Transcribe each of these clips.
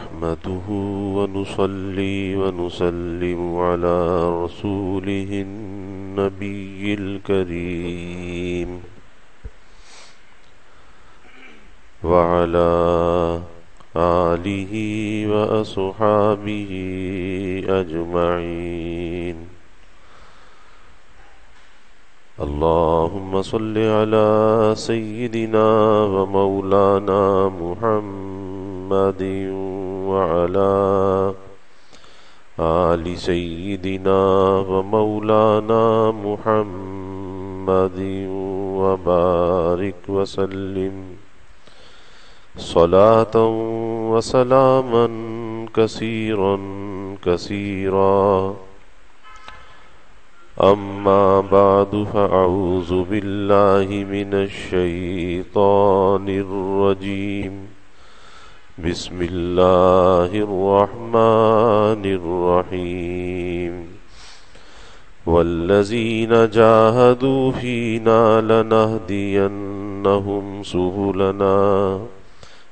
نحمده ونصلي ونسلم على رسوله النبي الكريم وعلى آله وأصحابه أجمعين. اللهم صل على سيدنا ومولانا محمد وعلى آل سيدنا ومولانا محمد وبارك وسلم صلاة وسلاما كثيرا كثيرا. أما بعد فأعوذ بالله من الشيطان الرجيم. بسم الله الرحمن الرحيم. والذين جاهدوا فينا لنهدينهم سبلنا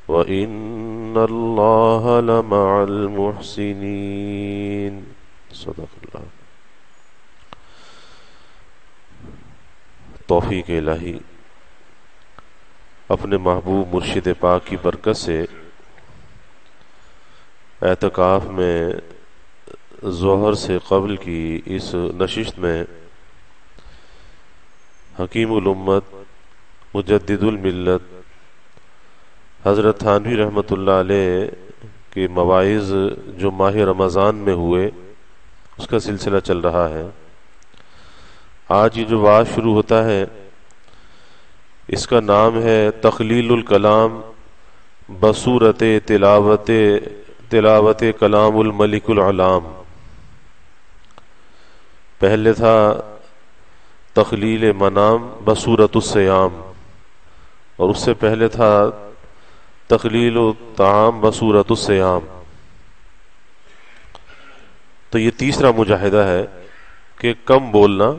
وإن الله لمع المحسنين. صدق اللہ. توفیق الہی اپنے محبوب مرشد پاک کی برکت سے اعتکاف میں ظہر سے قبل کی اس نشست میں حکیم الامت مجدد الملت حضرت تھانوی رحمۃ اللہ علیہ کے مواعظ جو ماہ رمضان میں ہوئے اس کا سلسلہ چل رہا ہے. آج یہ جو واعظ شروع ہوتا ہے اس کا نام ہے تخلیل الکلام بصورت تلاوت کلام الملک العلام. پہلے تھا تخلیل منام بصورت الصیام اور اس سے پہلے تھا تخلیل الطعام بصورت الصیام. تو یہ تیسرا مجاہدہ ہے کہ کم بولنا،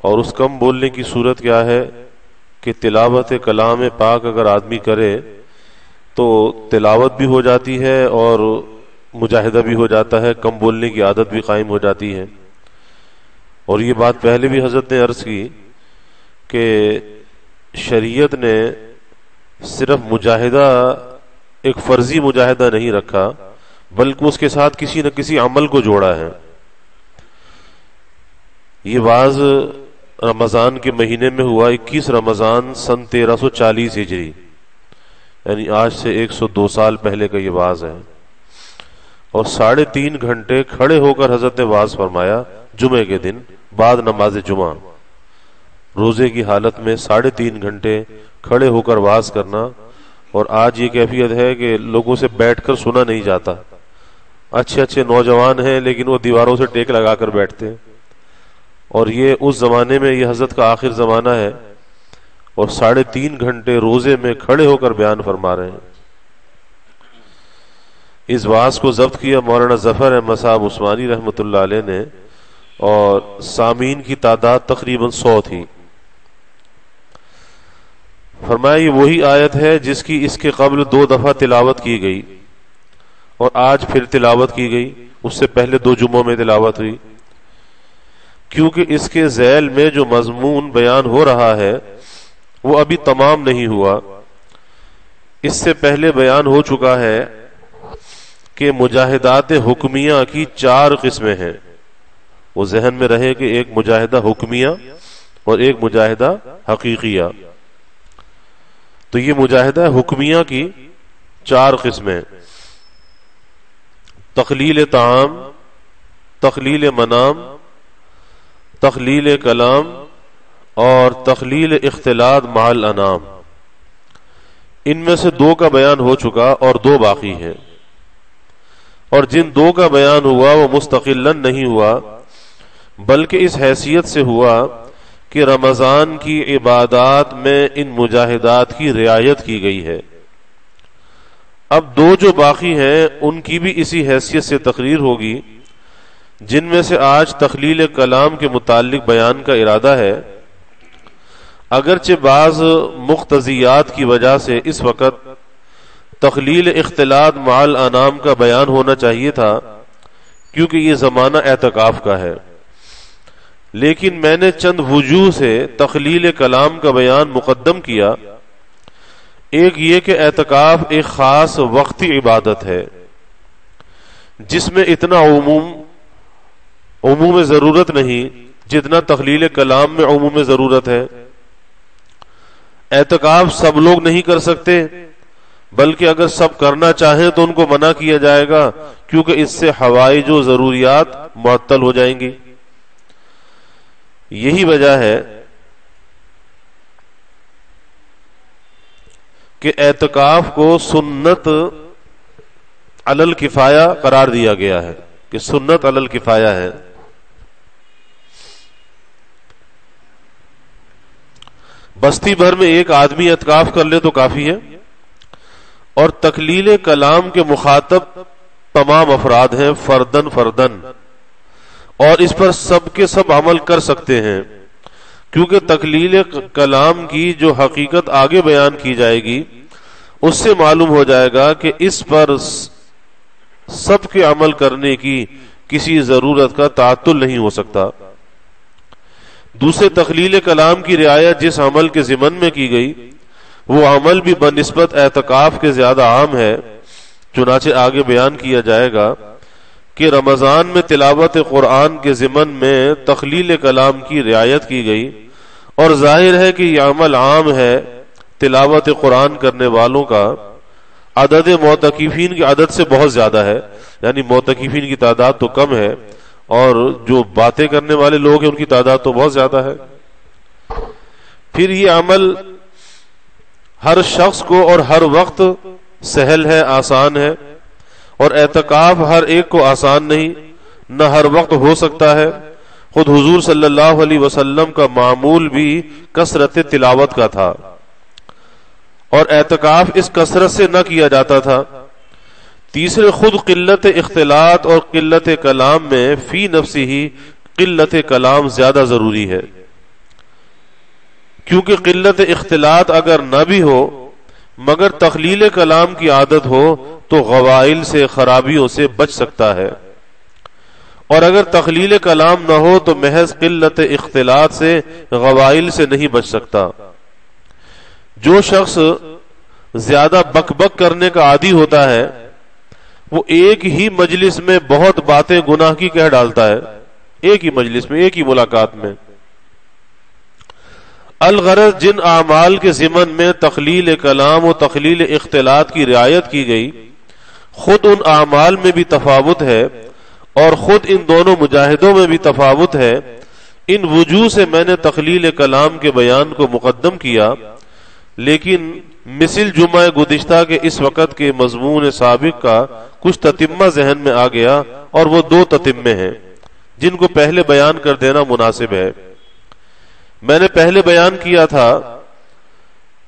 اور اس کم بولنے کی صورت کیا ہے کہ تلاوت کلام پاک اگر آدمی کرے تو تلاوت بھی ہو جاتی ہے اور مجاہدہ بھی ہو جاتا ہے، کم بولنے کی عادت بھی قائم ہو جاتی ہے. اور یہ بات پہلے بھی حضرت نے عرض کی کہ شریعت نے صرف مجاہدہ ایک فرضی مجاہدہ نہیں رکھا بلکہ اس کے ساتھ کسی نہ کسی عمل کو جوڑا ہے. یہ واعظ رمضان کے مہینے میں ہوا 21 رمضان سن 1340 ہجری، یعنی آج سے 102 سال پہلے کا یہ واعظ ہے. اور 3.5 گھنٹے کھڑے ہو کر حضرت نے واعظ فرمایا جمعے کے دن بعد نماز جمعہ. روزے کی حالت میں 3.5 گھنٹے کھڑے ہو کر واعظ کرنا. اور آج یہ کیفیت ہے کہ لوگوں سے بیٹھ کر سنا نہیں جاتا. اچھے اچھے نوجوان ہیں لیکن وہ دیواروں سے ٹیک لگا کر بیٹھتے ہیں. اور یہ اس زمانے میں یہ حضرت کا آخر زمانہ ہے اور 3.5 گھنٹے روزے میں کھڑے ہو کر بیان فرما رہے ہیں. اس واعظ کو ضبط کیا مولانا ظفر احمد صاحب عثمانی رحمۃ اللہ علیہ نے، اور سامعین کی تعداد تقریباً 100 تھی. فرمایا یہ وہی آیت ہے جس کی اس کے قبل 2 دفعہ تلاوت کی گئی اور آج پھر تلاوت کی گئی. اس سے پہلے 2 جمعوں میں تلاوت ہوئی، کیونکہ اس کے ذیل میں جو مضمون بیان ہو رہا ہے وہ ابھی تمام نہیں ہوا. اس سے پہلے بیان ہو چکا ہے کہ مجاہدات حکمیہ کی 4 قسمیں ہیں. وہ ذہن میں رہے کہ ایک مجاہدہ حکمیہ اور ایک مجاہدہ حقیقیہ. تو یہ مجاہدہ حکمیہ کی 4 قسمیں: تخلیل طعام، تخلیل منام، تخلیل کلام اور تخلیل اختلاط مع الانام. ان میں سے 2 کا بیان ہو چکا اور 2 باقی ہیں. اور جن 2 کا بیان ہوا وہ مستقلاً نہیں ہوا بلکہ اس حیثیت سے ہوا کہ رمضان کی عبادات میں ان مجاہدات کی رعایت کی گئی ہے. اب 2 جو باقی ہیں ان کی بھی اسی حیثیت سے تقریر ہوگی، جن میں سے آج تخلیل کلام کے متعلق بیان کا ارادہ ہے. اگرچہ بعض مقتضیات کی وجہ سے اس وقت تخلیل اختلاط مع الانام کا بیان ہونا چاہیے تھا کیونکہ یہ زمانہ اعتکاف کا ہے، لیکن میں نے چند وجوہ سے تخلیل کلام کا بیان مقدم کیا۔ ایک یہ کہ اعتکاف ایک خاص وقتی عبادت ہے جس میں اتنا عموم ضرورت نہیں جتنا تخلیل کلام میں عموم ضرورت ہے۔ اعتکاف سب لوگ نہیں کر سکتے، بلکہ اگر سب کرنا چاہیں تو ان کو منع کیا جائے گا، کیونکہ اس سے حوائج و ضروریات معطل ہو جائیں گی۔ یہی وجہ ہے کہ اعتکاف کو سنت علی الکفایہ قرار دیا گیا ہے، کہ سنت علی الکفایہ ہے۔ بستی بھر میں ایک آدمی اعتکاف کر لے تو کافی ہے، اور تکلیل کلام کے مخاطب تمام افراد ہیں فردن فردن، اور اس پر سب کے سب عمل کر سکتے ہیں، کیونکہ تکلیل کلام کی جو حقیقت آگے بیان کی جائے گی اس سے معلوم ہو جائے گا کہ اس پر سب کے عمل کرنے کی کسی ضرورت کا تعطل نہیں ہو سکتا۔ دوسرے، تخلیل کلام کی رعایت جس عمل کے ضمن میں کی گئی وہ عمل بھی بنسبت اعتکاف کے زیادہ عام ہے، چنانچہ آگے بیان کیا جائے گا کہ رمضان میں تلاوت قرآن کے ضمن میں تخلیل کلام کی رعایت کی گئی، اور ظاہر ہے کہ یہ عمل عام ہے تلاوت قرآن کرنے والوں کا، عدد معتکفین کی عدد سے بہت زیادہ ہے، یعنی معتکفین کی تعداد تو کم ہے اور جو باتیں کرنے والے لوگ ہیں ان کی تعداد تو بہت زیادہ ہے۔ پھر یہ عمل ہر شخص کو اور ہر وقت سہل ہے، آسان ہے، اور اعتکاف ہر ایک کو آسان نہیں، نہ ہر وقت ہو سکتا ہے۔ خود حضور صلی اللہ علیہ وسلم کا معمول بھی کثرت تلاوت کا تھا، اور اعتکاف اس کثرت سے نہ کیا جاتا تھا۔ تیسرے، خود قلت اختلاط اور قلت کلام میں فی نفسی ہی قلت کلام زیادہ ضروری ہے، کیونکہ قلت اختلاط اگر نہ بھی ہو مگر تخلیل کلام کی عادت ہو تو غوائل سے، خرابیوں سے بچ سکتا ہے، اور اگر تخلیل کلام نہ ہو تو محض قلت اختلاط سے، غوائل سے نہیں بچ سکتا۔ جو شخص زیادہ بک بک کرنے کا عادی ہوتا ہے وہ ایک ہی مجلس میں بہت باتیں گناہ کی کہہ ڈالتا ہے، ایک ہی مجلس میں، ایک ہی ملاقات میں۔ الغرض جن اعمال کے ضمن میں تخلیل کلام و تخلیل اختلاط کی رعایت کی گئی خود ان اعمال میں بھی تفاوت ہے، اور خود ان دونوں مجاہدوں میں بھی تفاوت ہے۔ ان وجوہ سے میں نے تخلیل کلام کے بیان کو مقدم کیا، لیکن مثل جمعہ گزشتہ کے اس وقت کے مضمون سابق کا کچھ تتمہ ذہن میں آ گیا، اور وہ دو تتمے ہیں جن کو پہلے بیان کر دینا مناسب ہے۔ میں نے پہلے بیان کیا تھا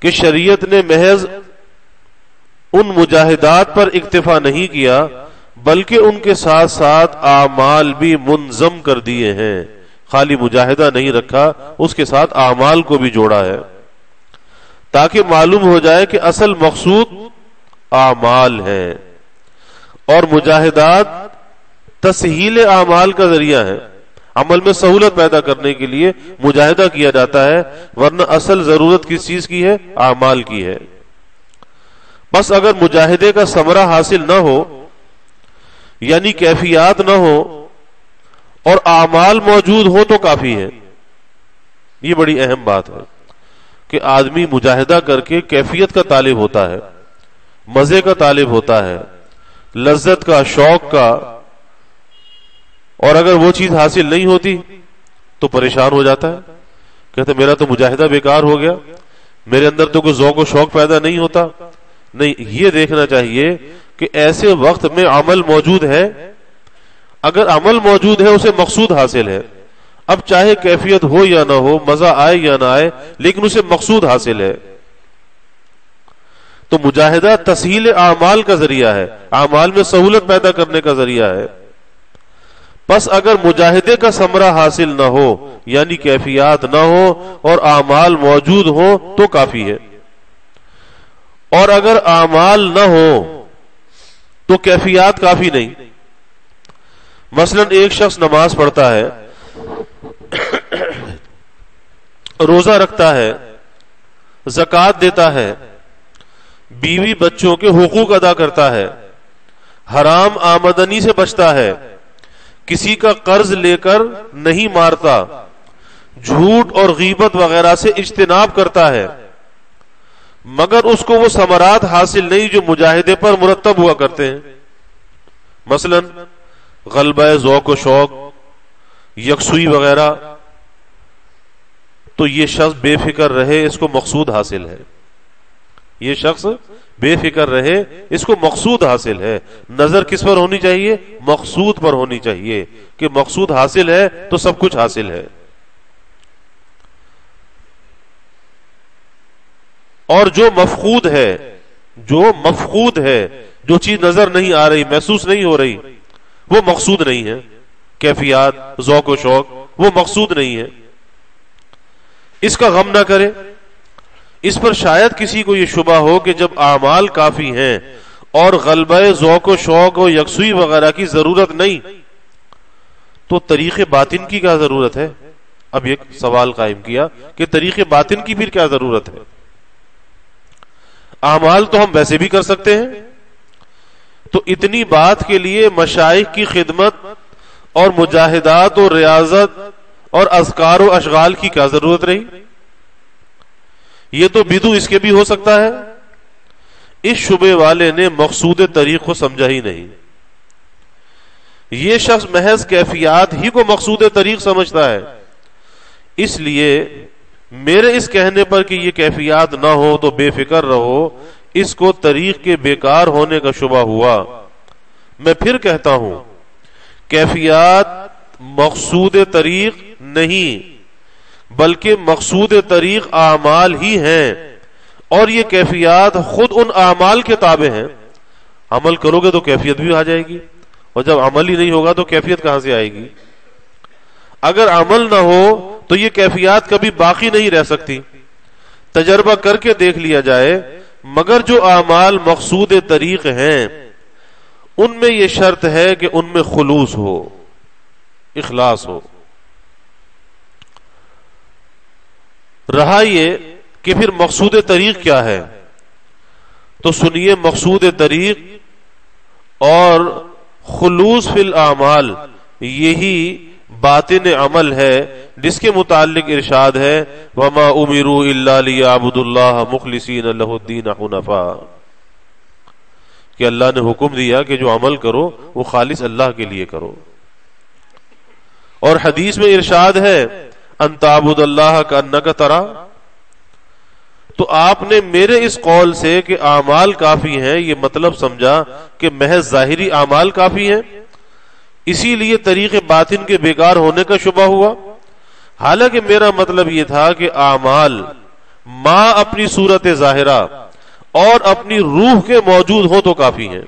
کہ شریعت نے محض ان مجاہدات پر اکتفا نہیں کیا بلکہ ان کے ساتھ ساتھ اعمال بھی منظم کر دیے ہیں، خالی مجاہدہ نہیں رکھا، اس کے ساتھ اعمال کو بھی جوڑا ہے، تاکہ معلوم ہو جائے کہ اصل مقصود اعمال ہیں، اور مجاہدات تسہیل اعمال کا ذریعہ ہے۔ عمل میں سہولت پیدا کرنے کے لیے مجاہدہ کیا جاتا ہے، ورنہ اصل ضرورت کس چیز کی ہے؟ اعمال کی ہے۔ بس اگر مجاہدے کا ثمرہ حاصل نہ ہو، یعنی کیفیات نہ ہو، اور اعمال موجود ہو تو کافی ہے۔ یہ بڑی اہم بات ہے کہ آدمی مجاہدہ کر کے کیفیت کا طالب ہوتا ہے، مزے کا طالب ہوتا ہے، لذت کا، شوق کا، اور اگر وہ چیز حاصل نہیں ہوتی تو پریشان ہو جاتا ہے، کہتے میرا تو مجاہدہ بیکار ہو گیا، میرے اندر تو کوئی ذوق و شوق پیدا نہیں ہوتا۔ نہیں، یہ دیکھنا چاہیے کہ ایسے وقت میں عمل موجود ہے، اگر عمل موجود ہے اسے مقصود حاصل ہے، اب چاہے کیفیت ہو یا نہ ہو، مزہ آئے یا نہ آئے، لیکن اسے مقصود حاصل ہے۔ تو مجاہدہ تسہیل اعمال کا ذریعہ ہے، اعمال میں سہولت پیدا کرنے کا ذریعہ ہے۔ بس اگر مجاہدے کا ثمرہ حاصل نہ ہو، یعنی کیفیات نہ ہو اور اعمال موجود ہوں تو کافی ہے۔ اور اگر اعمال نہ ہو تو کیفیات کافی نہیں. مثلا ایک شخص نماز پڑھتا ہے، روزہ رکھتا ہے، زکوٰۃ دیتا ہے، بیوی بچوں کے حقوق ادا کرتا ہے، حرام آمدنی سے بچتا ہے، کسی کا قرض لے کر نہیں مارتا، جھوٹ اور غیبت وغیرہ سے اجتناب کرتا ہے، مگر اس کو وہ ثمرات حاصل نہیں جو مجاہدے پر مرتب ہوا کرتے ہیں. مثلا غلبہ ذوق و شوق، یکسوئی وغیرہ، تو یہ شخص بے فکر رہے، اس کو مقصود حاصل ہے. یہ شخص بے فکر رہے، اس کو مقصود حاصل ہے. نظر کس پر ہونی چاہیے؟ مقصود پر ہونی چاہیے کہ مقصود حاصل ہے تو سب کچھ حاصل ہے. اور جو مفقود ہے، جو چیز نظر نہیں آ رہی، محسوس نہیں ہو رہی، وہ مقصود نہیں ہے. کیفیات، ذوق و شوق، وہ مقصود نہیں ہے. اس کا غم نہ کرے. اس پر شاید کسی کو یہ شبہ ہو کہ جب اعمال کافی ہیں اور غلبہ ذوق و شوق و یکسوئی وغیرہ کی ضرورت نہیں تو طریق باطن کی کیا ضرورت ہے؟ اب ایک سوال قائم کیا کہ طریق باطن کی پھر کیا ضرورت ہے؟ اعمال تو ہم ویسے بھی کر سکتے ہیں، تو اتنی بات کے لیے مشائخ کی خدمت اور مجاہدات و ریاضت اور اذکار و اشغال کی کیا ضرورت رہی؟ یہ تو بدو اس کے بھی ہو سکتا ہے. اس شبے والے نے مقصود طریق کو سمجھا ہی نہیں. یہ شخص محض کیفیات ہی کو مقصود طریق سمجھتا ہے. اس لیے میرے اس کہنے پر کہ یہ کیفیات نہ ہو تو بے فکر رہو، اس کو طریق کے بیکار ہونے کا شبہ ہوا. میں پھر کہتا ہوں، کیفیات مقصود طریق نہیں بلکہ مقصود طریق اعمال ہی ہیں، اور یہ کیفیات خود ان اعمال کے تابع ہیں. عمل کرو گے تو کیفیت بھی آ جائے گی، اور جب عمل ہی نہیں ہوگا تو کیفیت کہاں سے آئے گی؟ اگر عمل نہ ہو تو یہ کیفیات کبھی باقی نہیں رہ سکتی. تجربہ کر کے دیکھ لیا جائے. مگر جو اعمال مقصود طریق ہیں ان میں یہ شرط ہے کہ ان میں خلوص ہو، اخلاص ہو. رہا یہ کہ پھر مقصود طریق کیا ہے، تو سنیے، مقصود طریق اور خلوص فی الاعمال یہی باطن عمل ہے جس کے متعلق ارشاد ہے وما امروا الا ليعبدوا الله مخلصین له الدین حنفاء، کہ اللہ نے حکم دیا کہ جو عمل کرو وہ خالص اللہ کے لیے کرو. اور حدیث میں ارشاد ہے ان تعبد اللہ کانک ترا. تو آپ نے میرے اس قول سے کہ اعمال کافی ہیں یہ مطلب سمجھا کہ محض ظاہری اعمال کافی ہیں، اسی لیے طریق باطن کے بیکار ہونے کا شبہ ہوا. حالانکہ میرا مطلب یہ تھا کہ اعمال ماں اپنی صورت ظاہرہ اور اپنی روح کے موجود ہو تو کافی ہیں.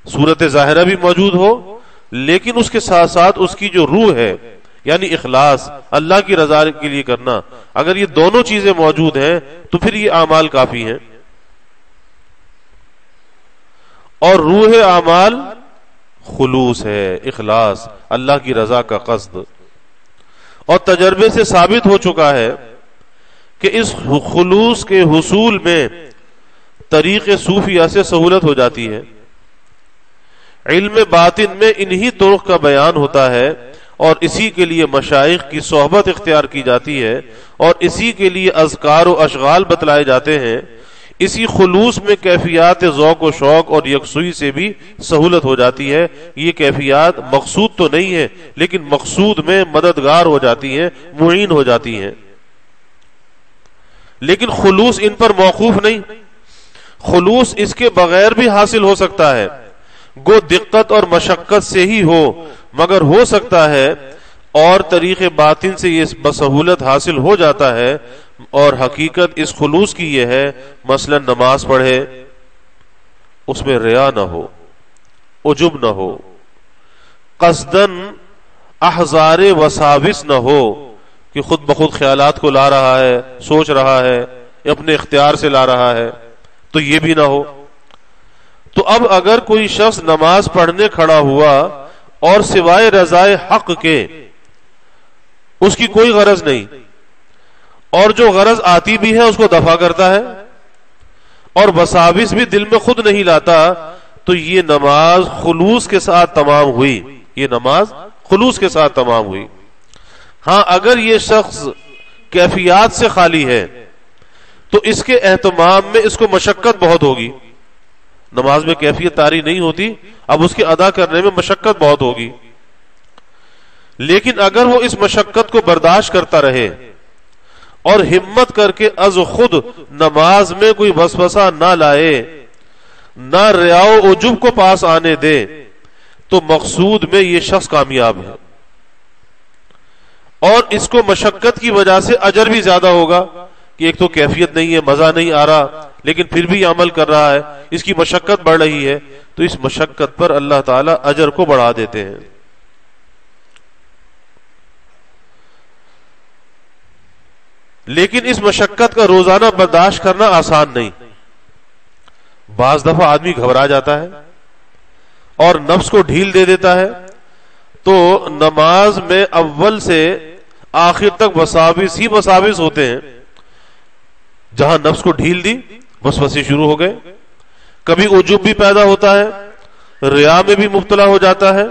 صورت ظاہرہ بھی موجود ہو لیکن اس کے ساتھ ساتھ اس کی جو روح ہے یعنی اخلاص، اللہ کی رضا کے لیے کرنا، اگر یہ دونوں چیزیں موجود ہیں تو پھر یہ اعمال کافی ہیں. اور روح اعمال خلوص ہے، اخلاص، اللہ کی رضا کا قصد. اور تجربے سے ثابت ہو چکا ہے کہ اس خلوص کے حصول میں طریق صوفیہ سے سہولت ہو جاتی ہے. علم باطن میں انہی طرق کا بیان ہوتا ہے اور اسی کے لیے مشائخ کی صحبت اختیار کی جاتی ہے اور اسی کے لیے اذکار و اشغال بتلائے جاتے ہیں. اسی خلوص میں کیفیات ذوق و شوق اور یکسوئی سے بھی سہولت ہو جاتی ہے. یہ کیفیات مقصود تو نہیں ہے لیکن مقصود میں مددگار ہو جاتی ہیں، معین ہو جاتی ہیں. لیکن خلوص ان پر موقوف نہیں. خلوص اس کے بغیر بھی حاصل ہو سکتا ہے، گو دقت اور مشقت سے ہی ہو، مگر ہو سکتا ہے اور طریق باطن سے یہ بسہولت حاصل ہو جاتا ہے. اور حقیقت اس خلوص کی یہ ہے، مثلا نماز پڑھے اس میں ریا نہ ہو، عجب نہ ہو، قصدن احزار وساوس نہ ہو کہ خود بخود خیالات کو لا رہا ہے، سوچ رہا ہے، اپنے اختیار سے لا رہا ہے. تو یہ بھی نہ ہو. تو اب اگر کوئی شخص نماز پڑھنے کھڑا ہوا اور سوائے رضائے حق کے اس کی کوئی غرض نہیں، اور جو غرض آتی بھی ہے اس کو دفع کرتا ہے، اور وساوس بھی دل میں خود نہیں لاتا، تو یہ نماز خلوص کے ساتھ تمام ہوئی. یہ نماز خلوص کے ساتھ تمام ہوئی. ہاں اگر یہ شخص کیفیات سے خالی ہے تو اس کے اہتمام میں اس کو مشقت بہت ہوگی. نماز میں کیفیت طاری نہیں ہوتی، اب اس کے ادا کرنے میں مشقت بہت ہوگی. لیکن اگر وہ اس مشقت کو برداشت کرتا رہے اور ہمت کر کے از خود نماز میں کوئی وسوسہ نہ لائے، نہ ریا و عجب کو پاس آنے دے، تو مقصود میں یہ شخص کامیاب ہے. اور اس کو مشقت کی وجہ سے اجر بھی زیادہ ہوگا کہ ایک تو کیفیت نہیں ہے، مزہ نہیں آ رہا، لیکن پھر بھی عمل کر رہا ہے، اس کی مشقت بڑھ رہی ہے، تو اس مشقت پر اللہ تعالیٰ اجر کو بڑھا دیتے ہیں. لیکن اس مشقت کا روزانہ برداشت کرنا آسان نہیں. بعض دفعہ آدمی گھبرا جاتا ہے اور نفس کو ڈھیل دے دیتا ہے، تو نماز میں اول سے آخر تک وساوس ہی وساوس ہوتے ہیں. جہاں نفس کو ڈھیل دی وسوسے شروع ہو گئے، کبھی عجب بھی پیدا ہوتا ہے، ریا میں بھی مبتلا ہو جاتا ہے.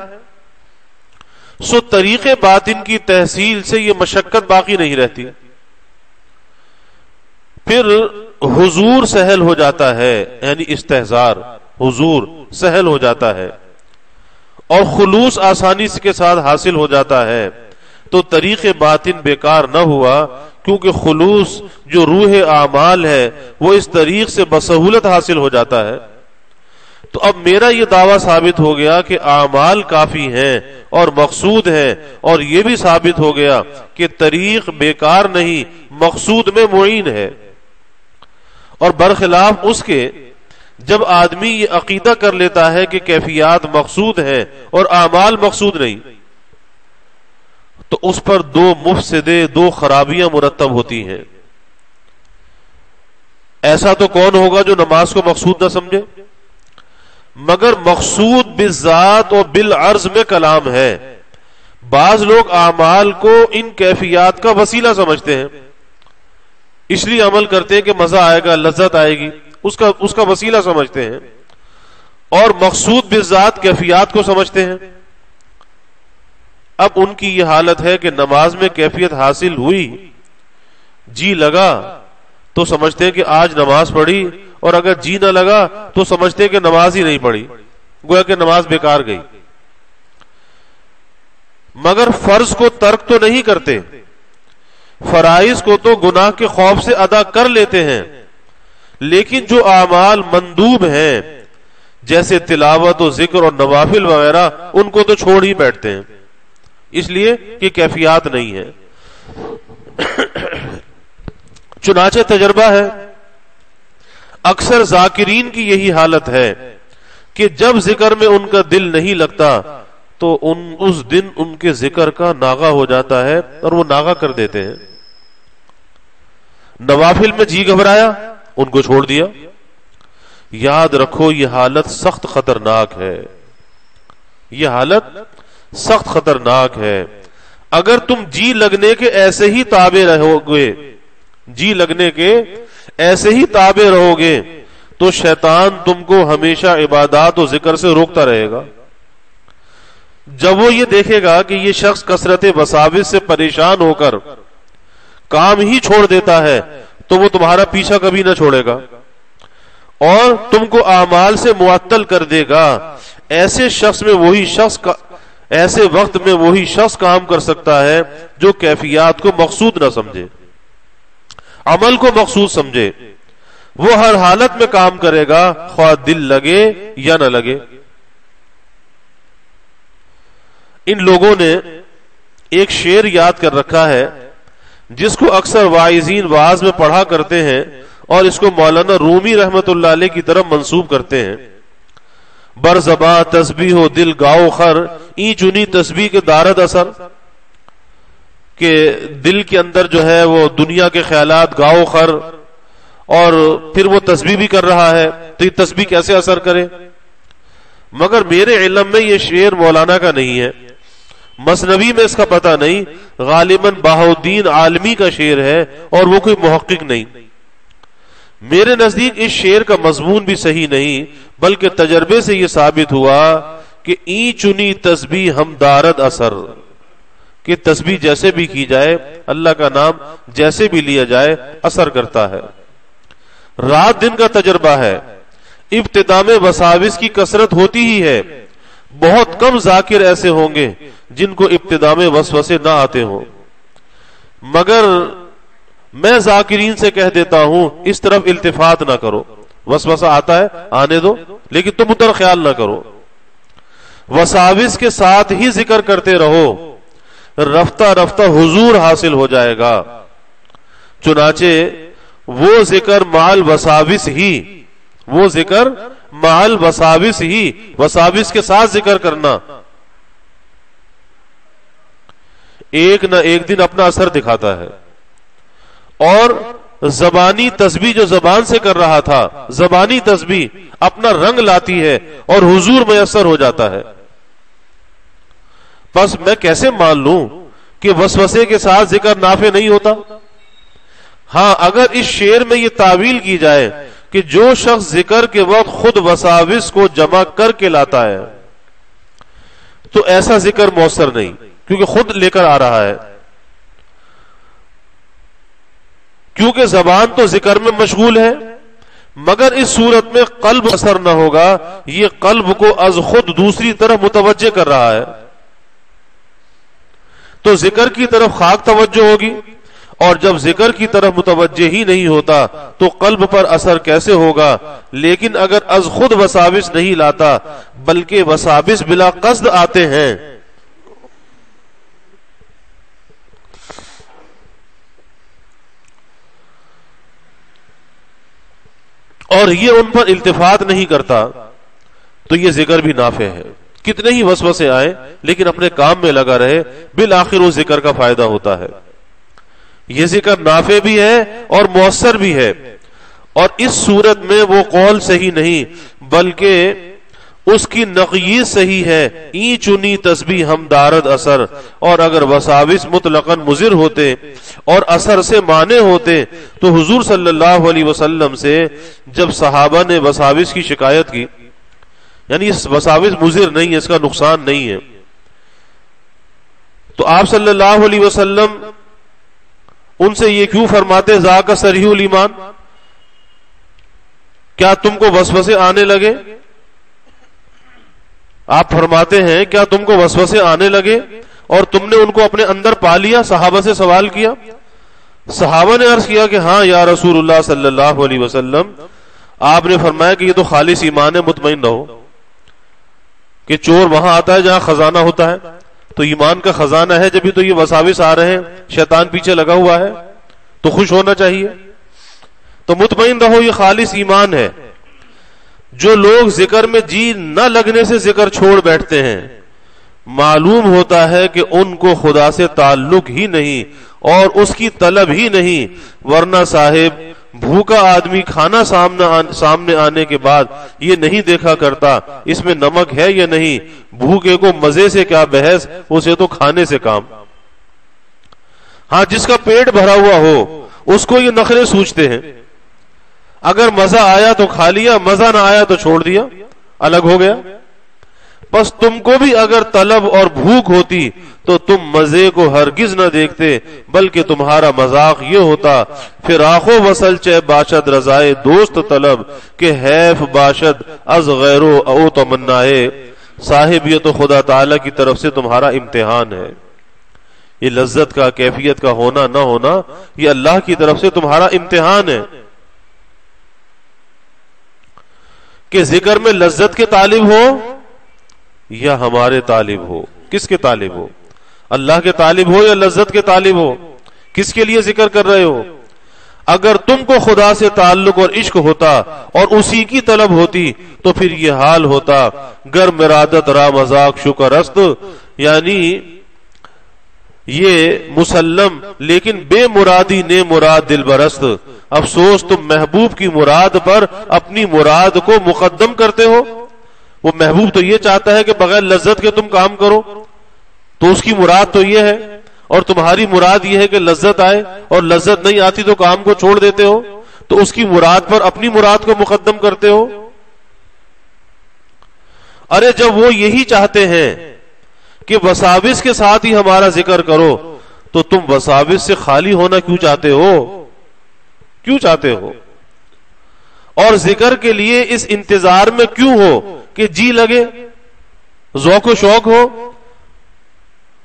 سو طریق باطن کی تحصیل سے یہ مشقت باقی نہیں رہتی. پھر حضور سہل ہو جاتا ہے، یعنی استحضار حضور سہل ہو جاتا ہے، اور خلوص آسانی کے ساتھ حاصل ہو جاتا ہے. تو طریق باطن بیکار نہ ہوا، کیونکہ خلوص جو روح اعمال ہے وہ اس طریق سے بسہولت حاصل ہو جاتا ہے. تو اب میرا یہ دعویٰ ثابت ہو گیا کہ اعمال کافی ہیں اور مقصود ہیں، اور یہ بھی ثابت ہو گیا کہ طریق بیکار نہیں، مقصود میں معین ہے. اور برخلاف اس کے جب آدمی یہ عقیدہ کر لیتا ہے کہ کیفیات مقصود ہیں اور اعمال مقصود نہیں، تو اس پر دو مفسدے، دو خرابیاں مرتب ہوتی ہیں. ایسا تو کون ہوگا جو نماز کو مقصود نہ سمجھے؟ مگر مقصود بالذات اور بالعرض میں کلام ہے. بعض لوگ اعمال کو ان کیفیات کا وسیلہ سمجھتے ہیں، اس لیے عمل کرتے ہیں کہ مزہ آئے گا، لذت آئے گی، اس کا وسیلہ سمجھتے ہیں، اور مقصود بالذات کیفیات کو سمجھتے ہیں. اب ان کی یہ حالت ہے کہ نماز میں کیفیت حاصل ہوئی، جی لگا تو سمجھتے ہیں کہ آج نماز پڑھی، اور اگر جی نہ لگا تو سمجھتے ہیں کہ نماز ہی نہیں پڑھی، گویا کہ نماز بیکار گئی. مگر فرض کو ترک تو نہیں کرتے، فرائض کو تو گناہ کے خوف سے ادا کر لیتے ہیں، لیکن جو اعمال مندوب ہیں جیسے تلاوت و ذکر اور نوافل وغیرہ، ان کو تو چھوڑ ہی بیٹھتے ہیں، اس لیے کہ کیفیات نہیں ہے. چنانچہ تجربہ ہے، اکثر ذاکرین کی یہی حالت ہے کہ جب ذکر میں ان کا دل نہیں لگتا تو اس دن ان کے ذکر کا ناغہ ہو جاتا ہے اور وہ ناغہ کر دیتے ہیں. نوافل میں جی گھبرایا، ان کو چھوڑ دیا. یاد رکھو یہ حالت سخت خطرناک ہے، یہ حالت سخت خطرناک ہے. اگر تم جی لگنے کے ایسے ہی تابع رہو گے، جی لگنے کے ایسے ہی تابع رہو گے، تو شیطان تم کو ہمیشہ عبادات و ذکر سے روکتا رہے گا. جب وہ یہ دیکھے گا کہ یہ شخص کثرت وساوس سے پریشان ہو کر کام ہی چھوڑ دیتا ہے، تو وہ تمہارا پیچھا کبھی نہ چھوڑے گا اور تم کو اعمال سے معطل کر دے گا. ایسے وقت میں وہی شخص کام کر سکتا ہے جو کیفیات کو مقصود نہ سمجھے، عمل کو مقصود سمجھے. وہ ہر حالت میں کام کرے گا، خواہ دل لگے یا نہ لگے. ان لوگوں نے ایک شعر یاد کر رکھا ہے جس کو اکثر واعظین واعظ میں پڑھا کرتے ہیں، اور اس کو مولانا رومی رحمت اللہ علیہ کی طرف منسوب کرتے ہیں. بر زباں تسبیح و دل گاؤ خر، این چنی تسبیح کے دارد اثر، کہ دل کے اندر جو ہے وہ دنیا کے خیالات گاؤ خر، اور پھر وہ تسبیح بھی کر رہا ہے تو یہ تسبیح کیسے اثر کرے؟ مگر میرے علم میں یہ شعر مولانا کا نہیں ہے، مثنوی میں اس کا پتہ نہیں، غالباً بہاؤالدین عالمی کا شعر ہے اور وہ کوئی محقق نہیں۔ میرے نزدیک اس شعر کا مضمون بھی صحیح نہیں، بلکہ تجربے سے یہ ثابت ہوا کہ این چنی تسبیح ہم دارد اثر، کہ تسبیح جیسے بھی کی جائے، اللہ کا نام جیسے بھی لیا جائے، اثر کرتا ہے۔ رات دن کا تجربہ ہے، ابتدا میں وساوس کی کثرت ہوتی ہی ہے، بہت کم ذاکر ایسے ہوں گے جن کو ابتدا میں وسوسے نہ آتے ہوں، مگر میں ذاکرین سے کہہ دیتا ہوں اس طرف التفات نہ کرو، وسوسہ آتا ہے آنے دو، لیکن تم ادھر خیال نہ کرو، وساوس کے ساتھ ہی ذکر کرتے رہو، رفتہ رفتہ حضور حاصل ہو جائے گا۔ چنانچہ وہ ذکر مال وساوس ہی، وہ ذکر مال وساوس ہی، وساوس کے ساتھ ذکر کرنا ایک نہ ایک دن اپنا اثر دکھاتا ہے، اور زبانی تسبیح جو زبان سے کر رہا تھا، زبانی تسبیح اپنا رنگ لاتی ہے اور حضور میسر ہو جاتا ہے۔ بس میں کیسے مان لوں کہ وسوسے کے ساتھ ذکر نافع نہیں ہوتا؟ ہاں، اگر اس شعر میں یہ تعویل کی جائے کہ جو شخص ذکر کے وقت خود وساوس کو جمع کر کے لاتا ہے تو ایسا ذکر مؤثر نہیں، کیونکہ خود لے کر آ رہا ہے، کیونکہ زبان تو ذکر میں مشغول ہے، مگر اس صورت میں قلب اثر نہ ہوگا، یہ قلب کو از خود دوسری طرف متوجہ کر رہا ہے، تو ذکر کی طرف خاک توجہ ہوگی، اور جب ذکر کی طرف متوجہ ہی نہیں ہوتا تو قلب پر اثر کیسے ہوگا؟ لیکن اگر از خود وساوس نہیں لاتا بلکہ وساوس بلا قصد آتے ہیں، اور یہ ان پر التفات نہیں کرتا تو یہ ذکر بھی نافع ہے۔ کتنے ہی وسوسے آئے لیکن اپنے کام میں لگا رہے، بالآخر وہ ذکر کا فائدہ ہوتا ہے۔ یہ ذکر نافع بھی ہے اور مؤثر بھی ہے، اور اس صورت میں وہ قول صحیح نہیں بلکہ اس کی نقیض صحیح ہے، این چنی تسبیح ہم دارد اثر۔ اور اگر وساوس مطلقاً مضر ہوتے اور اثر سے مانے ہوتے تو حضور صلی اللہ علیہ وسلم سے جب صحابہ نے وساوس کی شکایت کی، یعنی اس وساوس مضر نہیں ہے، اس کا نقصان نہیں ہے، تو آپ صلی اللہ علیہ وسلم ان سے یہ کیوں فرماتے ذاک صریح الایمان؟ کیا تم کو وسوسے آنے لگے؟ آپ فرماتے ہیں کیا تم کو وسوسے آنے لگے اور تم نے ان کو اپنے اندر پا لیا؟ صحابہ سے سوال کیا، صحابہ نے عرض کیا کہ ہاں یا رسول اللہ صلی اللہ علیہ وسلم۔ آپ نے فرمایا کہ یہ تو خالص ایمان ہے، مطمئن رہو کہ چور وہاں آتا ہے جہاں خزانہ ہوتا ہے، تو ایمان کا خزانہ ہے، جبھی تو یہ وساوس آ رہے ہیں، شیطان پیچھے لگا ہوا ہے، تو خوش ہونا چاہیے، تو مطمئن رہو یہ خالص ایمان ہے۔ جو لوگ ذکر میں جی نہ لگنے سے ذکر چھوڑ بیٹھتے ہیں، معلوم ہوتا ہے کہ ان کو خدا سے تعلق ہی نہیں اور اس کی طلب ہی نہیں، ورنہ صاحب بھوکا آدمی کھانا سامنے آنے کے بعد یہ نہیں دیکھا کرتا اس میں نمک ہے یا نہیں، بھوکے کو مزے سے کیا بحث، اسے تو کھانے سے کام۔ ہاں، جس کا پیٹ بھرا ہوا ہو اس کو یہ نخرے سوچتے ہیں، اگر مزہ آیا تو کھا لیا، مزہ نہ آیا تو چھوڑ دیا، الگ ہو گیا۔ بس تم کو بھی اگر طلب اور بھوک ہوتی تو تم مزے کو ہرگز نہ دیکھتے، بلکہ تمہارا مذاق یہ ہوتا فراق و وصل چہ باشد رضائے دوست طلب، کہ حیف باشد از غیرو او تمنائے۔ صاحب یہ تو خدا تعالی کی طرف سے تمہارا امتحان ہے، یہ لذت کا کیفیت کا ہونا نہ ہونا یہ اللہ کی طرف سے تمہارا امتحان ہے، کہ ذکر میں لذت کے طالب ہو یا ہمارے طالب ہو، کس کے طالب ہو، اللہ کے طالب ہو یا لذت کے طالب ہو، کس کے لیے ذکر کر رہے ہو؟ اگر تم کو خدا سے تعلق اور عشق ہوتا اور اسی کی طلب ہوتی تو پھر یہ حال ہوتا، گر مرادت را مذاق شکر است، یعنی یہ مسلم لیکن بے مرادی نے مراد دل برست، افسوس تم محبوب کی مراد پر اپنی مراد کو مقدم کرتے ہو۔ وہ محبوب تو یہ چاہتا ہے کہ بغیر لذت کے تم کام کرو، تو اس کی مراد تو یہ ہے، اور تمہاری مراد یہ ہے کہ لذت آئے، اور لذت نہیں آتی تو کام کو چھوڑ دیتے ہو، تو اس کی مراد پر اپنی مراد کو مقدم کرتے ہو۔ ارے جب وہ یہی چاہتے ہیں کہ وساوس کے ساتھ ہی ہمارا ذکر کرو، تو تم وساوس سے خالی ہونا کیوں چاہتے ہو؟ کیوں چاہتے ہو؟ اور ذکر کے لیے اس انتظار میں کیوں ہو کہ جی لگے، ذوق و شوق ہو؟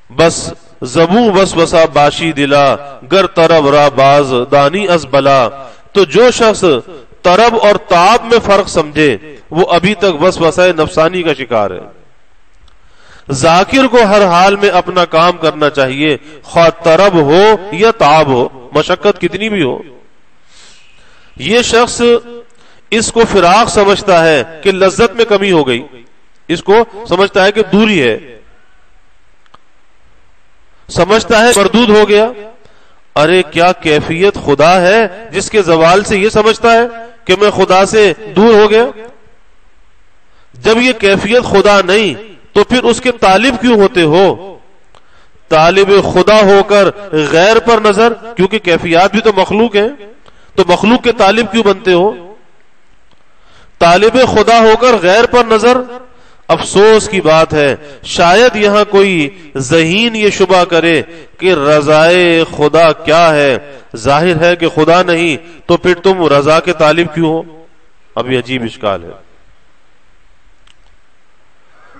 بس زبوں وسوسہ باشی دلا، گر طرب را باز دانی از بلا۔ تو جو شخص طرب اور تاب میں فرق سمجھے وہ ابھی تک وسوسہ نفسانی کا شکار ہے۔ ذاکر کو ہر حال میں اپنا کام کرنا چاہیے، خواہ طرب ہو یا تاب ہو، مشقت کتنی بھی ہو۔ یہ شخص اس کو فراق سمجھتا ہے کہ لذت میں کمی ہو گئی، اس کو سمجھتا ہے کہ دوری ہے، سمجھتا ہے مردود ہو گیا۔ ارے کیا کیفیت خدا ہے جس کے زوال سے یہ سمجھتا ہے کہ میں خدا سے دور ہو گیا؟ جب یہ کیفیت خدا نہیں تو پھر اس کے طالب کیوں ہوتے ہو؟ طالب خدا ہو کر غیر پر نظر، کیونکہ کیفیات بھی تو مخلوق ہیں، تو مخلوق کے طالب کیوں بنتے ہو؟ طالب خدا ہو کر غیر پر نظر۔ افسوس کی بات ہے شاید یہاں کوئی ذہین یہ شبہ کرے کہ رضائے خدا کیا ہے، ظاہر ہے کہ خدا نہیں، تو پھر تم رضا کے طالب کیوں ہو؟ اب یہ عجیب اشکال ہے،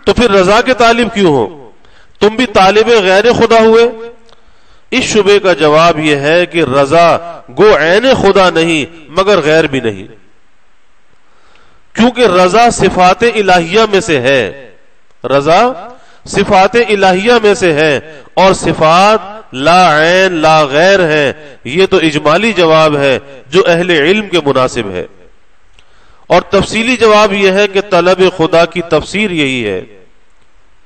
تو پھر رضا کے طالب کیوں ہو؟ تم بھی طالب غیر خدا ہوئے۔ اس شبے کا جواب یہ ہے کہ رضا گو عین خدا نہیں مگر غیر بھی نہیں، کیونکہ رضا صفات الہیہ میں سے ہے، رضا صفات الہیہ میں سے ہے، اور صفات لا عین لا غیر ہے۔ یہ تو اجمالی جواب ہے جو اہل علم کے مناسب ہے، اور تفصیلی جواب یہ ہے کہ طلب خدا کی تفسیر یہی ہے،